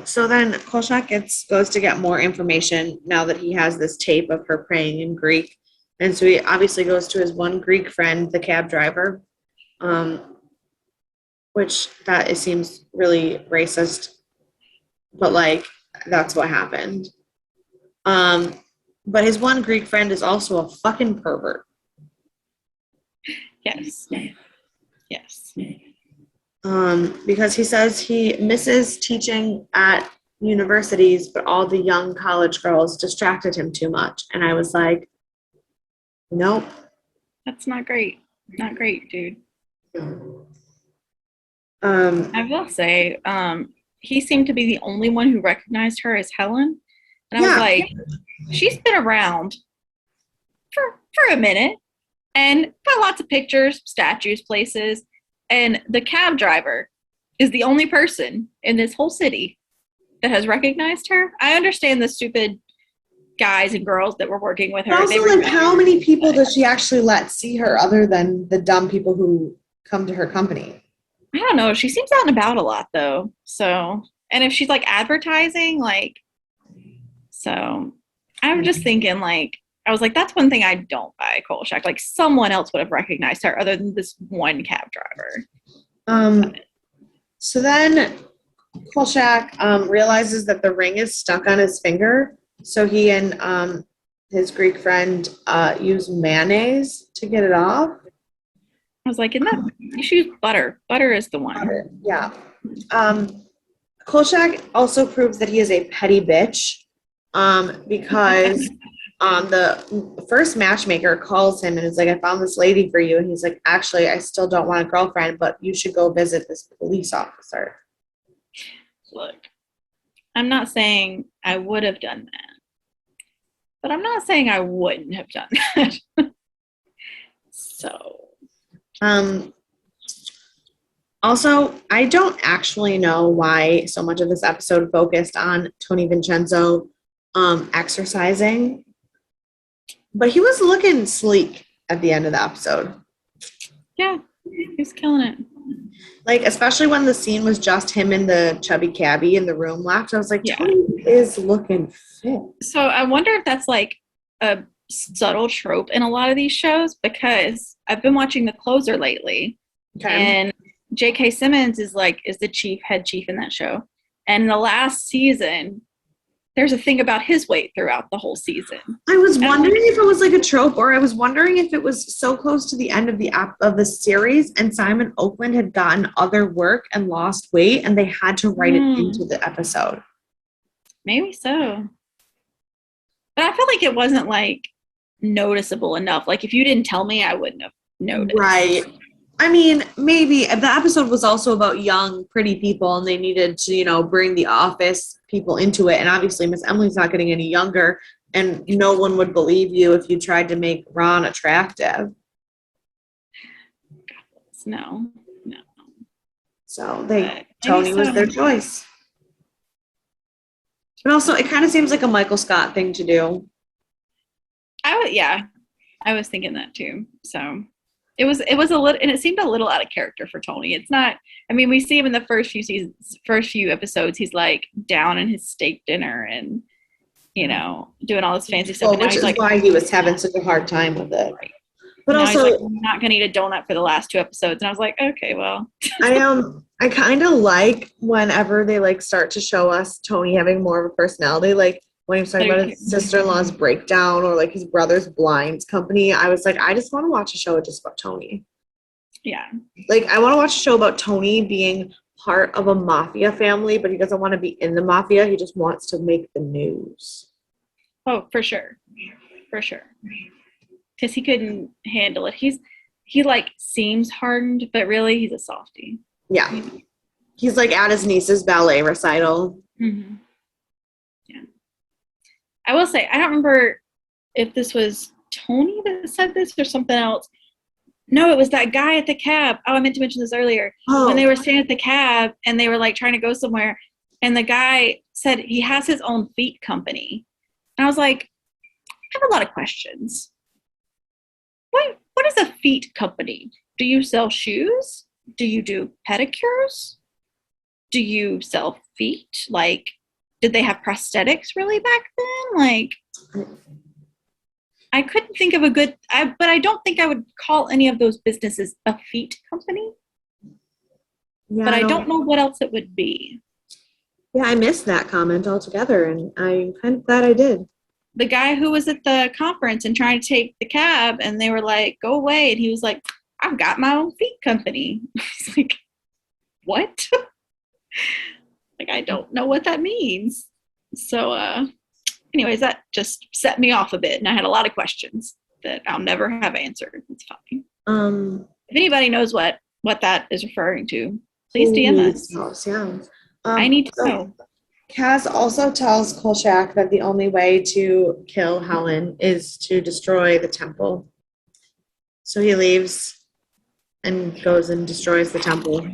Speaker 1: So then Kolchak goes to get more information now that he has this tape of her praying in Greek. And so he obviously goes to his one Greek friend, the cab driver, which it seems really racist, but like that's what happened. But his one Greek friend is also a fucking pervert.
Speaker 2: Yes. Yes.
Speaker 1: Because he says he misses teaching at universities, but all the young college girls distracted him too much. And I was like, nope.
Speaker 2: That's not great. Not great, dude.
Speaker 1: I
Speaker 2: will say, he seemed to be the only one who recognized her as Helen. And I was like, she's been around for a minute and got lots of pictures, statues, places. And the cab driver is the only person in this whole city that has recognized her. I understand the stupid guys and girls that were working with her.
Speaker 1: Also, like, how many people does she actually let see her other than the dumb people who come to her company?
Speaker 2: I don't know. She seems out and about a lot, though. So, and if she's like advertising, like, so I'm just thinking, like, I was like, that's one thing I don't buy, Kolchak. Like, someone else would have recognized her other than this one cab driver.
Speaker 1: So then Kolchak realizes that the ring is stuck on his finger. So he and his Greek friend use mayonnaise to get it off.
Speaker 2: I was like, you should use butter. Butter is the one.
Speaker 1: Butter, yeah. Kolchak also proves that he is a petty bitch because the first matchmaker calls him and is like, I found this lady for you. And he's like, actually, I still don't want a girlfriend, but you should go visit this police officer.
Speaker 2: Look, I'm not saying I would have done that, but I'm not saying I wouldn't have done that. So.
Speaker 1: Also, I don't actually know why so much of this episode focused on Tony Vincenzo exercising, but he was looking sleek at the end of the episode.
Speaker 2: Yeah, he was killing it.
Speaker 1: Like, especially when the scene was just him and the chubby cabbie in the room left. I was like, Tony is looking fit.
Speaker 2: So I wonder if that's like a subtle trope in a lot of these shows, because I've been watching The Closer lately,
Speaker 1: Okay.
Speaker 2: and J.K. Simmons is the head chief in that show. And in the last season, there's a thing about his weight throughout the whole season.
Speaker 1: I was wondering if it was like a trope, or I was wondering if it was so close to the end of the series and Simon Oakland had gotten other work and lost weight and they had to write it into the episode.
Speaker 2: Maybe so. But I feel like it wasn't like noticeable enough. Like if you didn't tell me, I wouldn't have noticed.
Speaker 1: Right. I mean, maybe the episode was also about young, pretty people, and they needed to, bring the office people into it. And obviously, Miss Emily's not getting any younger, and no one would believe you if you tried to make Ron attractive.
Speaker 2: No.
Speaker 1: So Tony was their choice. And also, it kind of seems like a Michael Scott thing to do.
Speaker 2: I was thinking that too. So it was a little, and it seemed a little out of character for Tony. It's not. I mean, we see him in the first few episodes. He's like down in his steak dinner and doing all this fancy stuff.
Speaker 1: Well, which is why he was having such a hard time with it.
Speaker 2: Right.
Speaker 1: But
Speaker 2: now
Speaker 1: also,
Speaker 2: he's like, I'm not gonna eat a donut for the last 2 episodes, and I was like, okay, well.
Speaker 1: I kind of like whenever they like start to show us Tony having more of a personality, like when he was talking about his sister-in-law's breakdown or like his brother's blinds company. I was like, I just want to watch a show just about Tony.
Speaker 2: Yeah.
Speaker 1: Like I want to watch a show about Tony being part of a mafia family, but he doesn't want to be in the mafia. He just wants to make the news.
Speaker 2: Oh, for sure. Because he couldn't handle it. He like seems hardened, but really he's a softie.
Speaker 1: Yeah. He's like at his niece's ballet recital.
Speaker 2: Mm-hmm. Yeah. I will say, I don't remember if this was Tony that said this or something else. No, it was that guy at the cab. Oh, I meant to mention this earlier.
Speaker 1: Oh.
Speaker 2: When they were staying at the cab and they were like trying to go somewhere, and the guy said he has his own feet company. And I was like, I have a lot of questions. What is a feet company? Do you sell shoes? Do you do pedicures? Do you sell feet? Like, did they have prosthetics really back then? Like, I couldn't think of but I don't think I would call any of those businesses a feet company. Yeah, but I don't know what else it would be.
Speaker 1: Yeah, I missed that comment altogether, and I'm kind of glad I did.
Speaker 2: The guy who was at the conference and trying to take the cab, and they were like, go away. And he was like, I've got my own feet company. He's like, what? Like, I don't know what that means. So, anyways, that just set me off a bit. And I had a lot of questions that I'll never have answered. It's fine. If anybody knows what that is referring to, please DM us.
Speaker 1: Yeah.
Speaker 2: I need to know.
Speaker 1: Kaz also tells Kolchak that the only way to kill Helen is to destroy the temple. So he leaves and goes and destroys the temple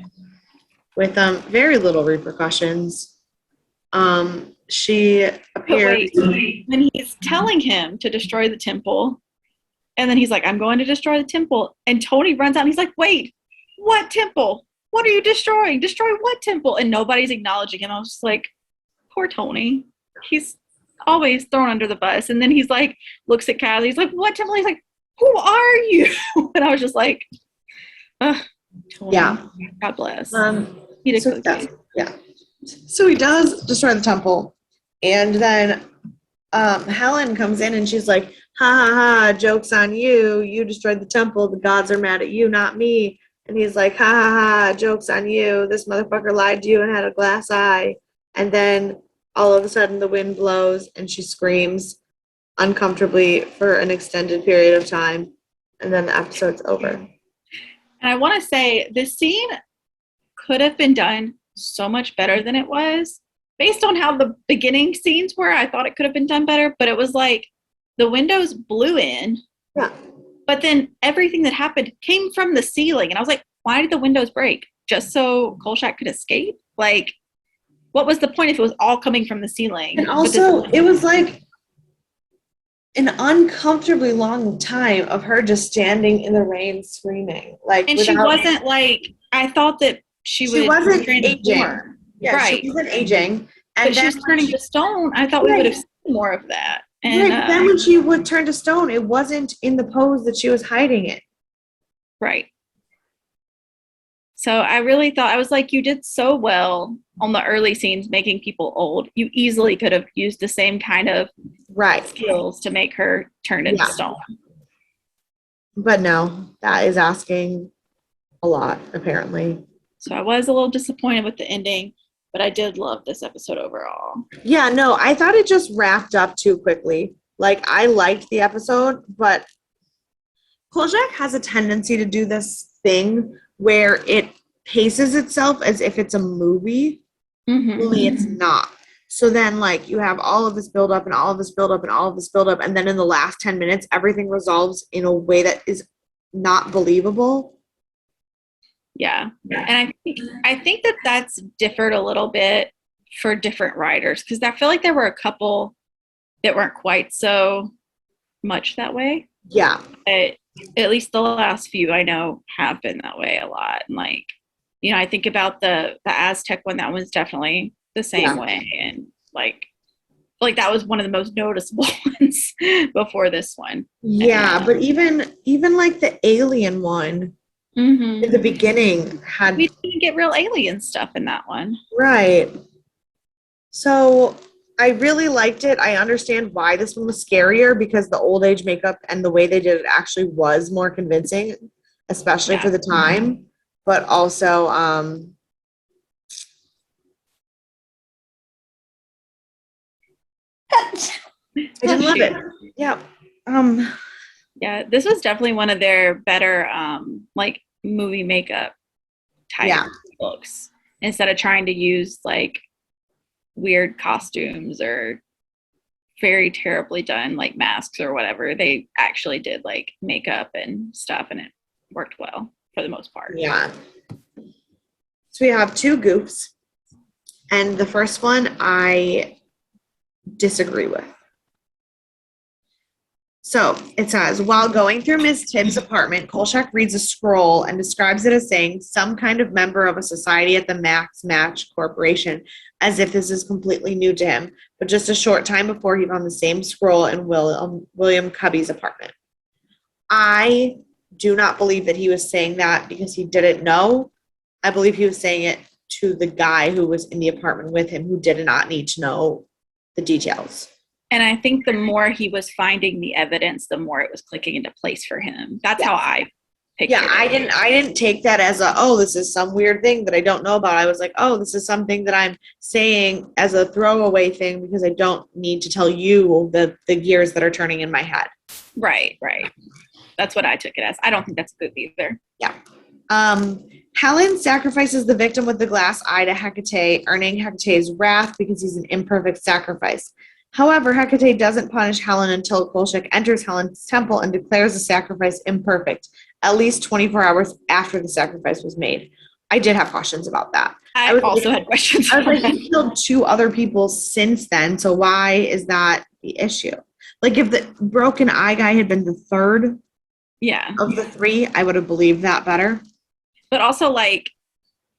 Speaker 1: with very little repercussions. She appears.
Speaker 2: When he's telling him to destroy the temple, and then he's like, I'm going to destroy the temple. And Tony runs out and he's like, wait, what temple? What are you destroying? Destroy what temple? And nobody's acknowledging him. I was just like, poor Tony. He's always thrown under the bus. And then he's like, looks at Kylie. He's like, what temple? He's like, who are you? And I was just like, Tony.
Speaker 1: Yeah.
Speaker 2: God bless.
Speaker 1: He did yeah. So he does destroy the temple. And then Helen comes in and she's like, ha ha ha, joke's on you. You destroyed the temple. The gods are mad at you, not me. And he's like, ha ha ha, joke's on you. This motherfucker lied to you and had a glass eye. And then all of a sudden the wind blows and she screams uncomfortably for an extended period of time. And then the episode's over.
Speaker 2: And I want to say this scene could have been done so much better than it was. Based on how the beginning scenes were, I thought it could have been done better. But it was like the windows blew in.
Speaker 1: Yeah.
Speaker 2: But then everything that happened came from the ceiling. And I was like, why did the windows break? Just so Kolchak could escape? Like, what was the point if it was all coming from the ceiling?
Speaker 1: And also, it was like an uncomfortably long time of her just standing in the rain screaming.
Speaker 2: And she wasn't like, I thought that she
Speaker 1: wasn't aging.
Speaker 2: More.
Speaker 1: Yeah,
Speaker 2: right.
Speaker 1: She wasn't aging. And
Speaker 2: but she was turning to stone. I thought we would have seen more of that. And
Speaker 1: Right. Then when she would turn to stone, it wasn't in the pose that she was hiding it.
Speaker 2: right. So I really thought, I was like, you did so well on the early scenes making people old. You easily could have used the same kind of
Speaker 1: Right.
Speaker 2: skills to make her turn into stone.
Speaker 1: But no, that is asking a lot, apparently.
Speaker 2: So I was a little disappointed with the ending, but I did love this episode overall.
Speaker 1: Yeah, no, I thought it just wrapped up too quickly. Like, I liked the episode, but Kolchak has a tendency to do this thing where it paces itself as if it's a movie, only it's not. So then, like, you have all of this build up and all of this build up and all of this build up, and then in the last 10 minutes, everything resolves in a way that is not believable.
Speaker 2: Yeah. And I think that that's differed a little bit for different writers, because I feel like there were a couple that weren't quite so much that way.
Speaker 1: Yeah.
Speaker 2: But at least the last few I know have been that way a lot. And like, you know, I think about the Aztec one, that one's definitely the same way. And like that was one of the most noticeable ones before this one.
Speaker 1: Yeah, but even like the alien one in the beginning had,
Speaker 2: we didn't get real alien stuff in that one.
Speaker 1: right. So I really liked it. I understand why this one was scarier, because the old age makeup and the way they did it actually was more convincing, especially for the time. But also, I didn't love it. Yeah.
Speaker 2: Yeah, this was definitely one of their better like movie makeup type looks, instead of trying to use like weird costumes or very terribly done like masks or whatever. They actually did like makeup and stuff, and it worked well for the most part.
Speaker 1: Yeah. So we have two goofs, and the first one I disagree with. So it says, while going through Ms. Tibbs' apartment, Kolchak reads a scroll and describes it as saying some kind of member of a society at the Max Match Corporation, as if this is completely new to him. But just a short time before, he found the same scroll in William Cubby's apartment. I do not believe that he was saying that because he didn't know. I believe he was saying it to the guy who was in the apartment with him, who did not need to know the details.
Speaker 2: And I think the more he was finding the evidence, the more it was clicking into place for him. That's how I pictured it.
Speaker 1: I didn't take that as this is some weird thing that I don't know about. I was like, oh, this is something that I'm saying as a throwaway thing because I don't need to tell you the gears that are turning in my head.
Speaker 2: Right. That's what I took it as. I don't think that's good either.
Speaker 1: Yeah. Helen sacrifices the victim with the glass eye to Hecate, earning Hecate's wrath because he's an imperfect sacrifice. However, Hecate doesn't punish Helen until Kolchak enters Helen's temple and declares the sacrifice imperfect, at least 24 hours after the sacrifice was made. I did have questions about that.
Speaker 2: I also had questions.
Speaker 1: I was like, he killed 2 other people since then, so why is that the issue? Like, if the broken eye guy had been the third of the 3, I would have believed that better.
Speaker 2: But also, like,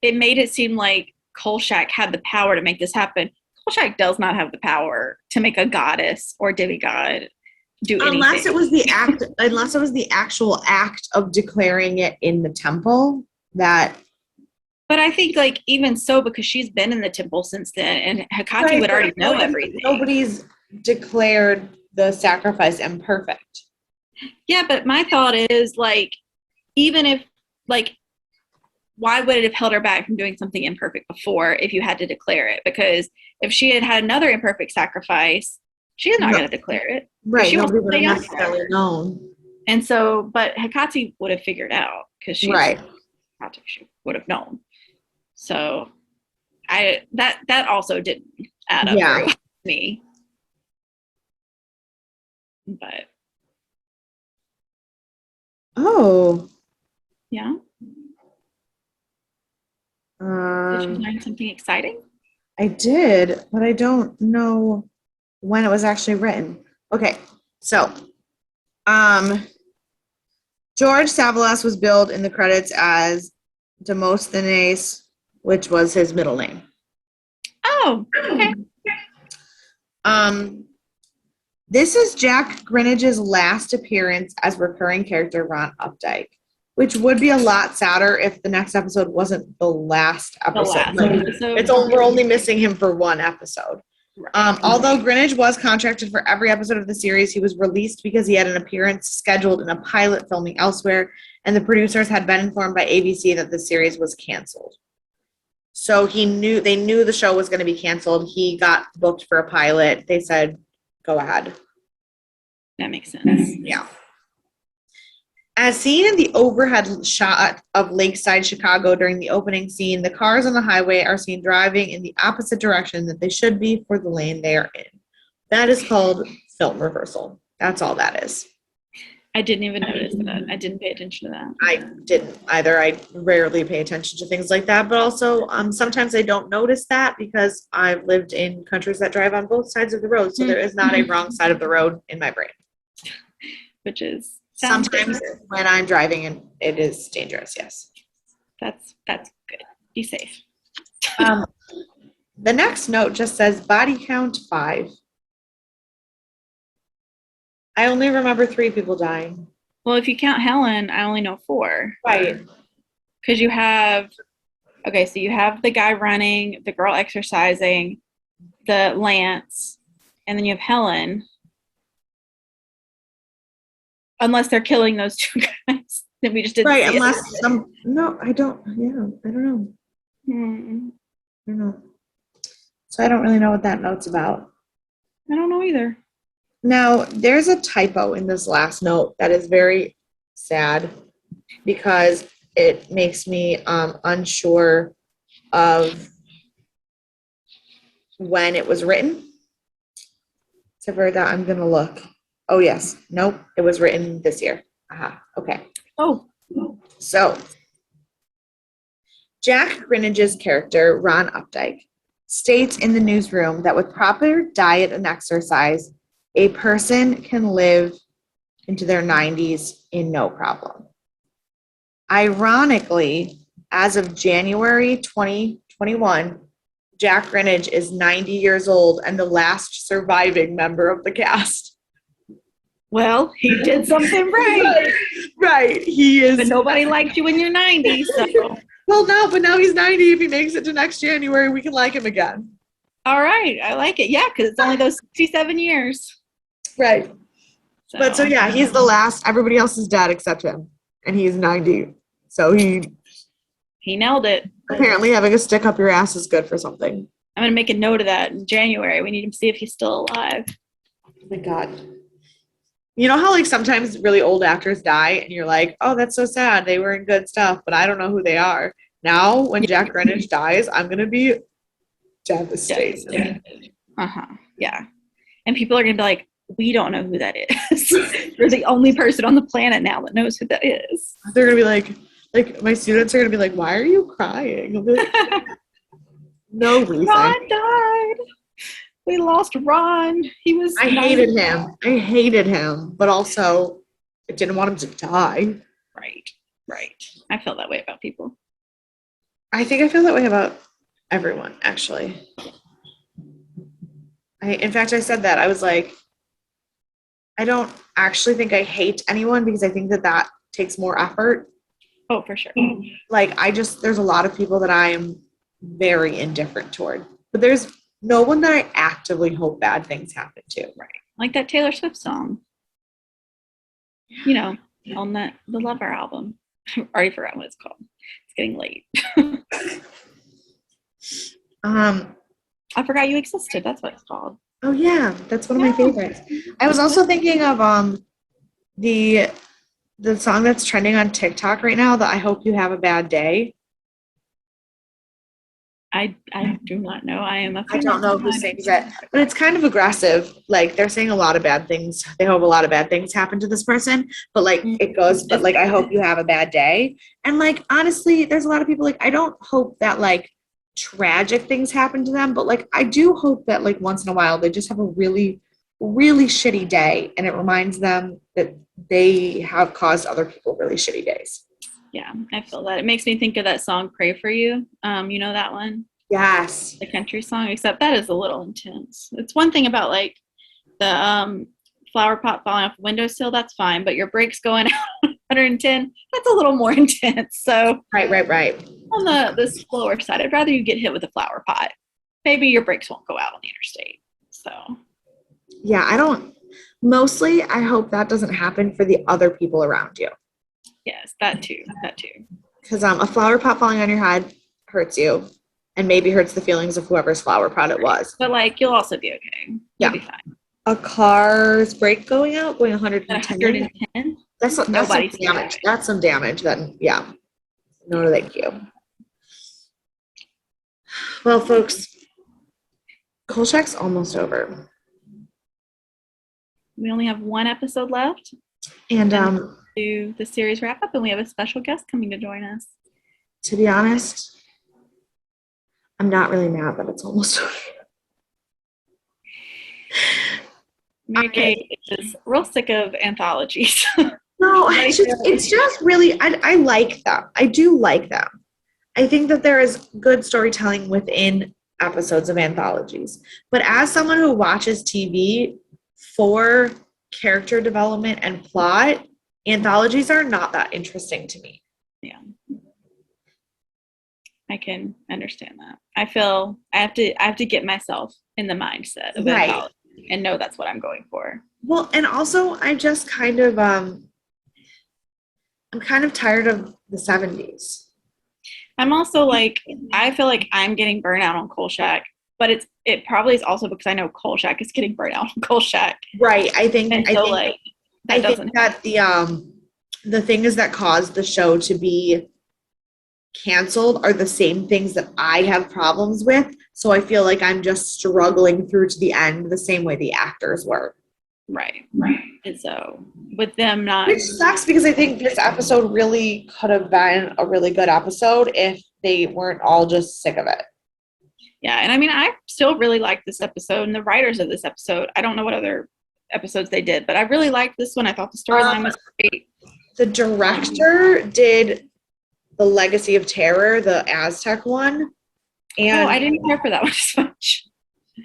Speaker 2: it made it seem like Kolchak had the power to make this happen. Kolchak does not have the power to make a goddess or demigod do anything.
Speaker 1: Unless it was the actual act of declaring it in the temple that.
Speaker 2: But I think, like, even so, because she's been in the temple since then, and Hecate would already know everything.
Speaker 1: Nobody's declared the sacrifice imperfect.
Speaker 2: Yeah, but my thought is, like, even if, like, why would it have held her back from doing something imperfect before if you had to declare it? Because if she had had another imperfect sacrifice, she is not going to declare it.
Speaker 1: Right. Nobody would have necessarily known.
Speaker 2: And so, but Hecate would have figured out because she's Hecate, she would have known. So that also didn't add up for me. But yeah. Did you learn something exciting?
Speaker 1: I did, but I don't know when it was actually written. Okay, so George Savalas was billed in the credits as Demosthenes, which was his middle name.
Speaker 2: Oh, okay.
Speaker 1: This is Jack Greenidge's last appearance as recurring character Ron Updike, which would be a lot sadder if the next episode wasn't the last episode. We're only missing him for one episode. Right. Although Greenidge was contracted for every episode of the series, he was released because he had an appearance scheduled in a pilot filming elsewhere, and the producers had been informed by ABC that the series was canceled. So they knew the show was going to be canceled. He got booked for a pilot. They said, go ahead.
Speaker 2: That makes sense.
Speaker 1: Yeah. As seen in the overhead shot of Lakeside, Chicago during the opening scene, the cars on the highway are seen driving in the opposite direction that they should be for the lane they are in. That is called film reversal. That's all that is.
Speaker 2: I didn't even notice that. I didn't pay attention to that.
Speaker 1: I didn't either. I rarely pay attention to things like that, but also sometimes I don't notice that because I've lived in countries that drive on both sides of the road, so there is not a wrong side of the road in my brain.
Speaker 2: Which is
Speaker 1: sometimes when I'm driving and it is dangerous, yes.
Speaker 2: That's good. Be safe.
Speaker 1: The next note just says body count 5. I only remember 3 people dying.
Speaker 2: Well, if you count Helen, I only know 4.
Speaker 1: Right.
Speaker 2: Because you have the guy running, the girl exercising, the Lance, and then you have Helen. Unless they're killing those 2 guys that we just didn't see.
Speaker 1: Right, unless I don't know. I don't know. So I don't really know what that note's about.
Speaker 2: I don't know either.
Speaker 1: Now, there's a typo in this last note that is very sad because it makes me unsure of when it was written. Except for that, I'm going to look. Oh, yes. Nope. It was written this year. Aha. Okay.
Speaker 2: Oh.
Speaker 1: So, Jack Greenidge's character, Ron Updike, states in the newsroom that with proper diet and exercise, a person can live into their 90s in no problem. Ironically, as of January 2021, Jack Greenidge is 90 years old and the last surviving member of the cast.
Speaker 2: Well, he did something right.
Speaker 1: Right. He is.
Speaker 2: But nobody liked you when you're 90, so.
Speaker 1: Well, no, but now he's 90. If he makes it to next January, we can like him again.
Speaker 2: All right. I like it. Yeah, because it's only those 67 years.
Speaker 1: Right. So yeah, he's the last. Everybody else is dead except him. And he's 90. So he
Speaker 2: nailed it.
Speaker 1: Apparently having a stick up your ass is good for something.
Speaker 2: I'm going to make a note of that in January. We need to see if he's still alive.
Speaker 1: Oh my God. You know how like sometimes really old actors die and you're like, oh, that's so sad. They were in good stuff, but I don't know who they are. Now, when Jack Greenidge dies, I'm going to be devastated.
Speaker 2: Yeah. And people are going to be like, we don't know who that is. You're the only person on the planet now that knows who that is.
Speaker 1: They're going to be like my students are going to be like, why are you crying? I'll be like, no reason.
Speaker 2: Ron died. We lost Ron.
Speaker 1: I hated him, but also I didn't want him to die.
Speaker 2: Right. I feel that way about people.
Speaker 1: I think I feel that way about everyone, actually. In fact, I said that. I was like, I don't actually think I hate anyone because I think that takes more effort.
Speaker 2: Oh, for sure.
Speaker 1: Like, there's a lot of people that I am very indifferent toward. But there's no one that I actively hope bad things happen to.
Speaker 2: Right. Like that Taylor Swift song. You know, on the Lover album. I already forgot what it's called. It's getting late. I forgot you existed. That's what it's called.
Speaker 1: Oh yeah, that's one of my favorites. I was also thinking of the song that's trending on TikTok right now, the I Hope You Have a Bad Day.
Speaker 2: I do not know. I
Speaker 1: don't know who sings it, but it's kind of aggressive. Like they're saying a lot of bad things. They hope a lot of bad things happen to this person, but like it goes, but like I hope you have a bad day. And like honestly, there's a lot of people like I don't hope that like tragic things happen to them, but like I do hope that like once in a while they just have a really, really shitty day, and it reminds them that they have caused other people really shitty days.
Speaker 2: Yeah, I feel that. It makes me think of that song "Pray for You." You know that one?
Speaker 1: Yes.
Speaker 2: The country song, except that is a little intense. It's one thing about like the flower pot falling off a windowsill, that's fine. But your brakes going out 110, that's a little more intense. So
Speaker 1: Right.
Speaker 2: on the slower side, I'd rather you get hit with a flower pot. Maybe your brakes won't go out on the interstate. So
Speaker 1: Yeah, mostly I hope that doesn't happen for the other people around you.
Speaker 2: yes, that too.
Speaker 1: Because a flower pot falling on your head hurts you and maybe hurts the feelings of whoever's flower pot it was.
Speaker 2: But like, you'll also be okay. You'll be fine.
Speaker 1: A car's brake going out, going 110.
Speaker 2: 110?
Speaker 1: That's some damage. That's some damage then. Yeah. No, thank you. Well, folks, Kolchak's almost over.
Speaker 2: We only have one episode left.
Speaker 1: And
Speaker 2: do the series wrap up, and we have a special guest coming to join us.
Speaker 1: To be honest, I'm not really mad that it's almost over.
Speaker 2: Mary Kay is real sick of anthologies.
Speaker 1: No, it's just really, I like them. I do like them. I think that there is good storytelling within episodes of anthologies. But as someone who watches TV for character development and plot, anthologies are not that interesting to me.
Speaker 2: Yeah. I can understand that. I feel I have to get myself in the mindset of anthology and know that's what I'm going for.
Speaker 1: Well, and also I just kind of I'm kind of tired of the 70s.
Speaker 2: I'm also like, I feel like I'm getting burnt out on Kolchak, but it probably is also because I know Kolchak is getting burnt out on Kolchak.
Speaker 1: Right. I think
Speaker 2: that
Speaker 1: the things that caused the show to be canceled are the same things that I have problems with. So I feel like I'm just struggling through to the end the same way the actors were.
Speaker 2: Right. And so with them not...
Speaker 1: Which sucks because I think this episode really could have been a really good episode if they weren't all just sick of it.
Speaker 2: Yeah, and I mean, I still really like this episode, and the writers of this episode, I don't know what other episodes they did, but I really liked this one. I thought the storyline was great.
Speaker 1: The director did The Legacy of Terror, the Aztec one. And
Speaker 2: I didn't care for that one as much.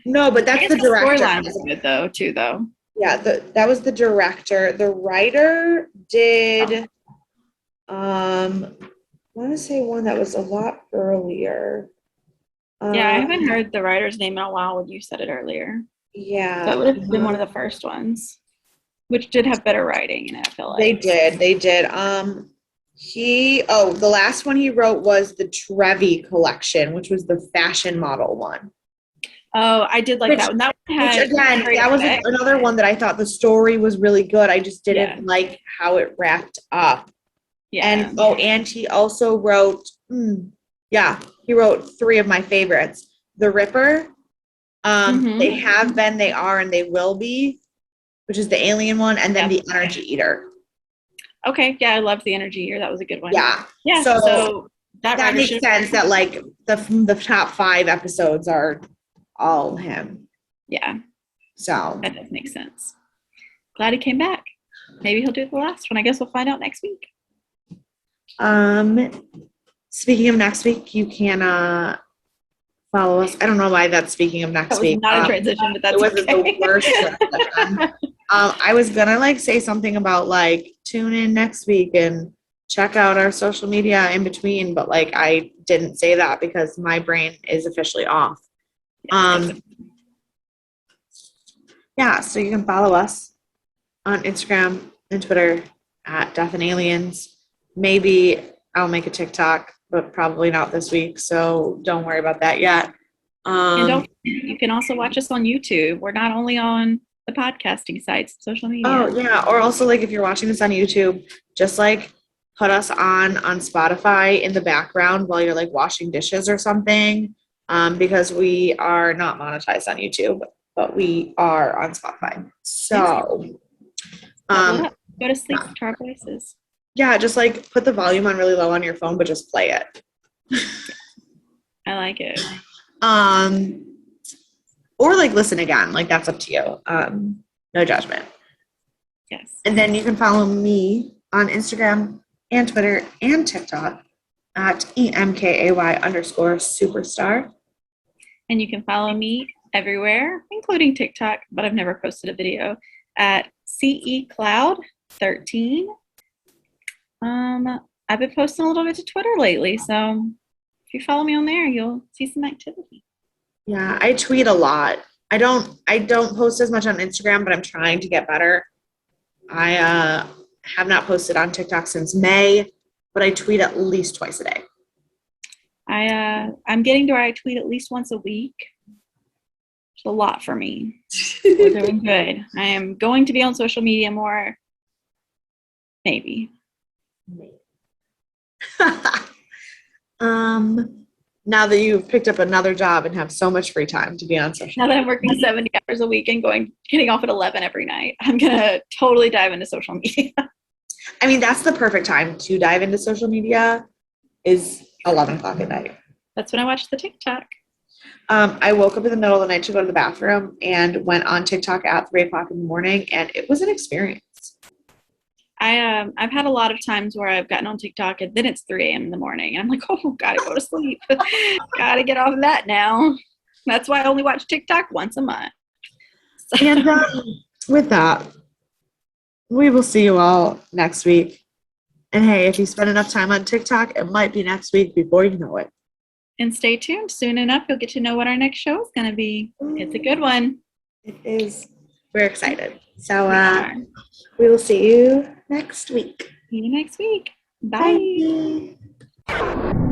Speaker 1: No, but that's the director.
Speaker 2: The storyline was good, though.
Speaker 1: Yeah, that was the director. The writer did, I want to say one that was a lot earlier.
Speaker 2: Yeah, I haven't heard the writer's name in a while when you said it earlier.
Speaker 1: Yeah.
Speaker 2: That would have been one of the first ones, which did have better writing in it, I feel like.
Speaker 1: They did. The last one he wrote was the Trevi collection, which was the fashion model one.
Speaker 2: Oh, I did like that one. That
Speaker 1: was another one that I thought the story was really good. I just didn't like how it wrapped up. Yeah. And he also wrote, he wrote 3 of my favorites. The Ripper, They Have Been, They Are, and They Will Be, which is the alien one, and then the Energy Eater.
Speaker 2: Okay, yeah, I loved the Energy Eater. That was a good one.
Speaker 1: Yeah. So that makes sense that like the top 5 episodes are all him.
Speaker 2: Yeah.
Speaker 1: So
Speaker 2: that does make sense. Glad he came back. Maybe he'll do the last one. I guess we'll find out next week.
Speaker 1: Speaking of next week, you can follow us. I don't know why that's speaking of next week.
Speaker 2: Not a transition, but that's
Speaker 1: it wasn't the worst transition. I was gonna say something about tune in next week and check out our social media in between, but I didn't say that because my brain is officially off. So you can follow us on Instagram and Twitter at Death and Aliens. Maybe I'll make a TikTok, but probably not this week, so don't worry about that yet.
Speaker 2: And you can also watch us on YouTube. We're not only on the podcasting sites, social media.
Speaker 1: Oh, yeah. Or also, if you're watching this on YouTube, just, put us on Spotify in the background while you're, washing dishes or something, because we are not monetized on YouTube, but we are on Spotify. So,
Speaker 2: go to sleep to our voices.
Speaker 1: Yeah, just, put the volume on really low on your phone, but just play it.
Speaker 2: I like it.
Speaker 1: Or listen again, that's up to you. No judgment.
Speaker 2: Yes.
Speaker 1: And then you can follow me on Instagram and Twitter and TikTok at EMKAY_superstar.
Speaker 2: And you can follow me everywhere, including TikTok, but I've never posted a video at CECloud13. I've been posting a little bit to Twitter lately, so if you follow me on there, you'll see some activity.
Speaker 1: Yeah, I tweet a lot. I don't post as much on Instagram, but I'm trying to get better. I have not posted on TikTok since May, but I tweet at least twice a day.
Speaker 2: I'm getting to where I tweet at least once a week. It's a lot for me. We're doing good. I am going to be on social media more. Maybe.
Speaker 1: Now that you've picked up another job and have so much free time to be on social
Speaker 2: Now that I'm working 70 hours a week and getting off at 11 every night, I'm going to totally dive into social media.
Speaker 1: I mean, that's the perfect time to dive into social media is 11 o'clock at night.
Speaker 2: That's when I watch the TikTok.
Speaker 1: I woke up in the middle of the night to go to the bathroom and went on TikTok at 3 o'clock in the morning, and it was an experience.
Speaker 2: I've had a lot of times where I've gotten on TikTok and then it's 3 a.m. in the morning. And I'm like, oh, gotta go to sleep. Gotta get off of that now. That's why I only watch TikTok once a month. So.
Speaker 1: And with that, we will see you all next week. And hey, if you spend enough time on TikTok, it might be next week before you know it.
Speaker 2: And stay tuned. Soon enough, you'll get to know what our next show is going to be. It's a good one.
Speaker 1: It is. We're excited. So we will see you next week.
Speaker 2: See you next week. Bye.
Speaker 1: Bye.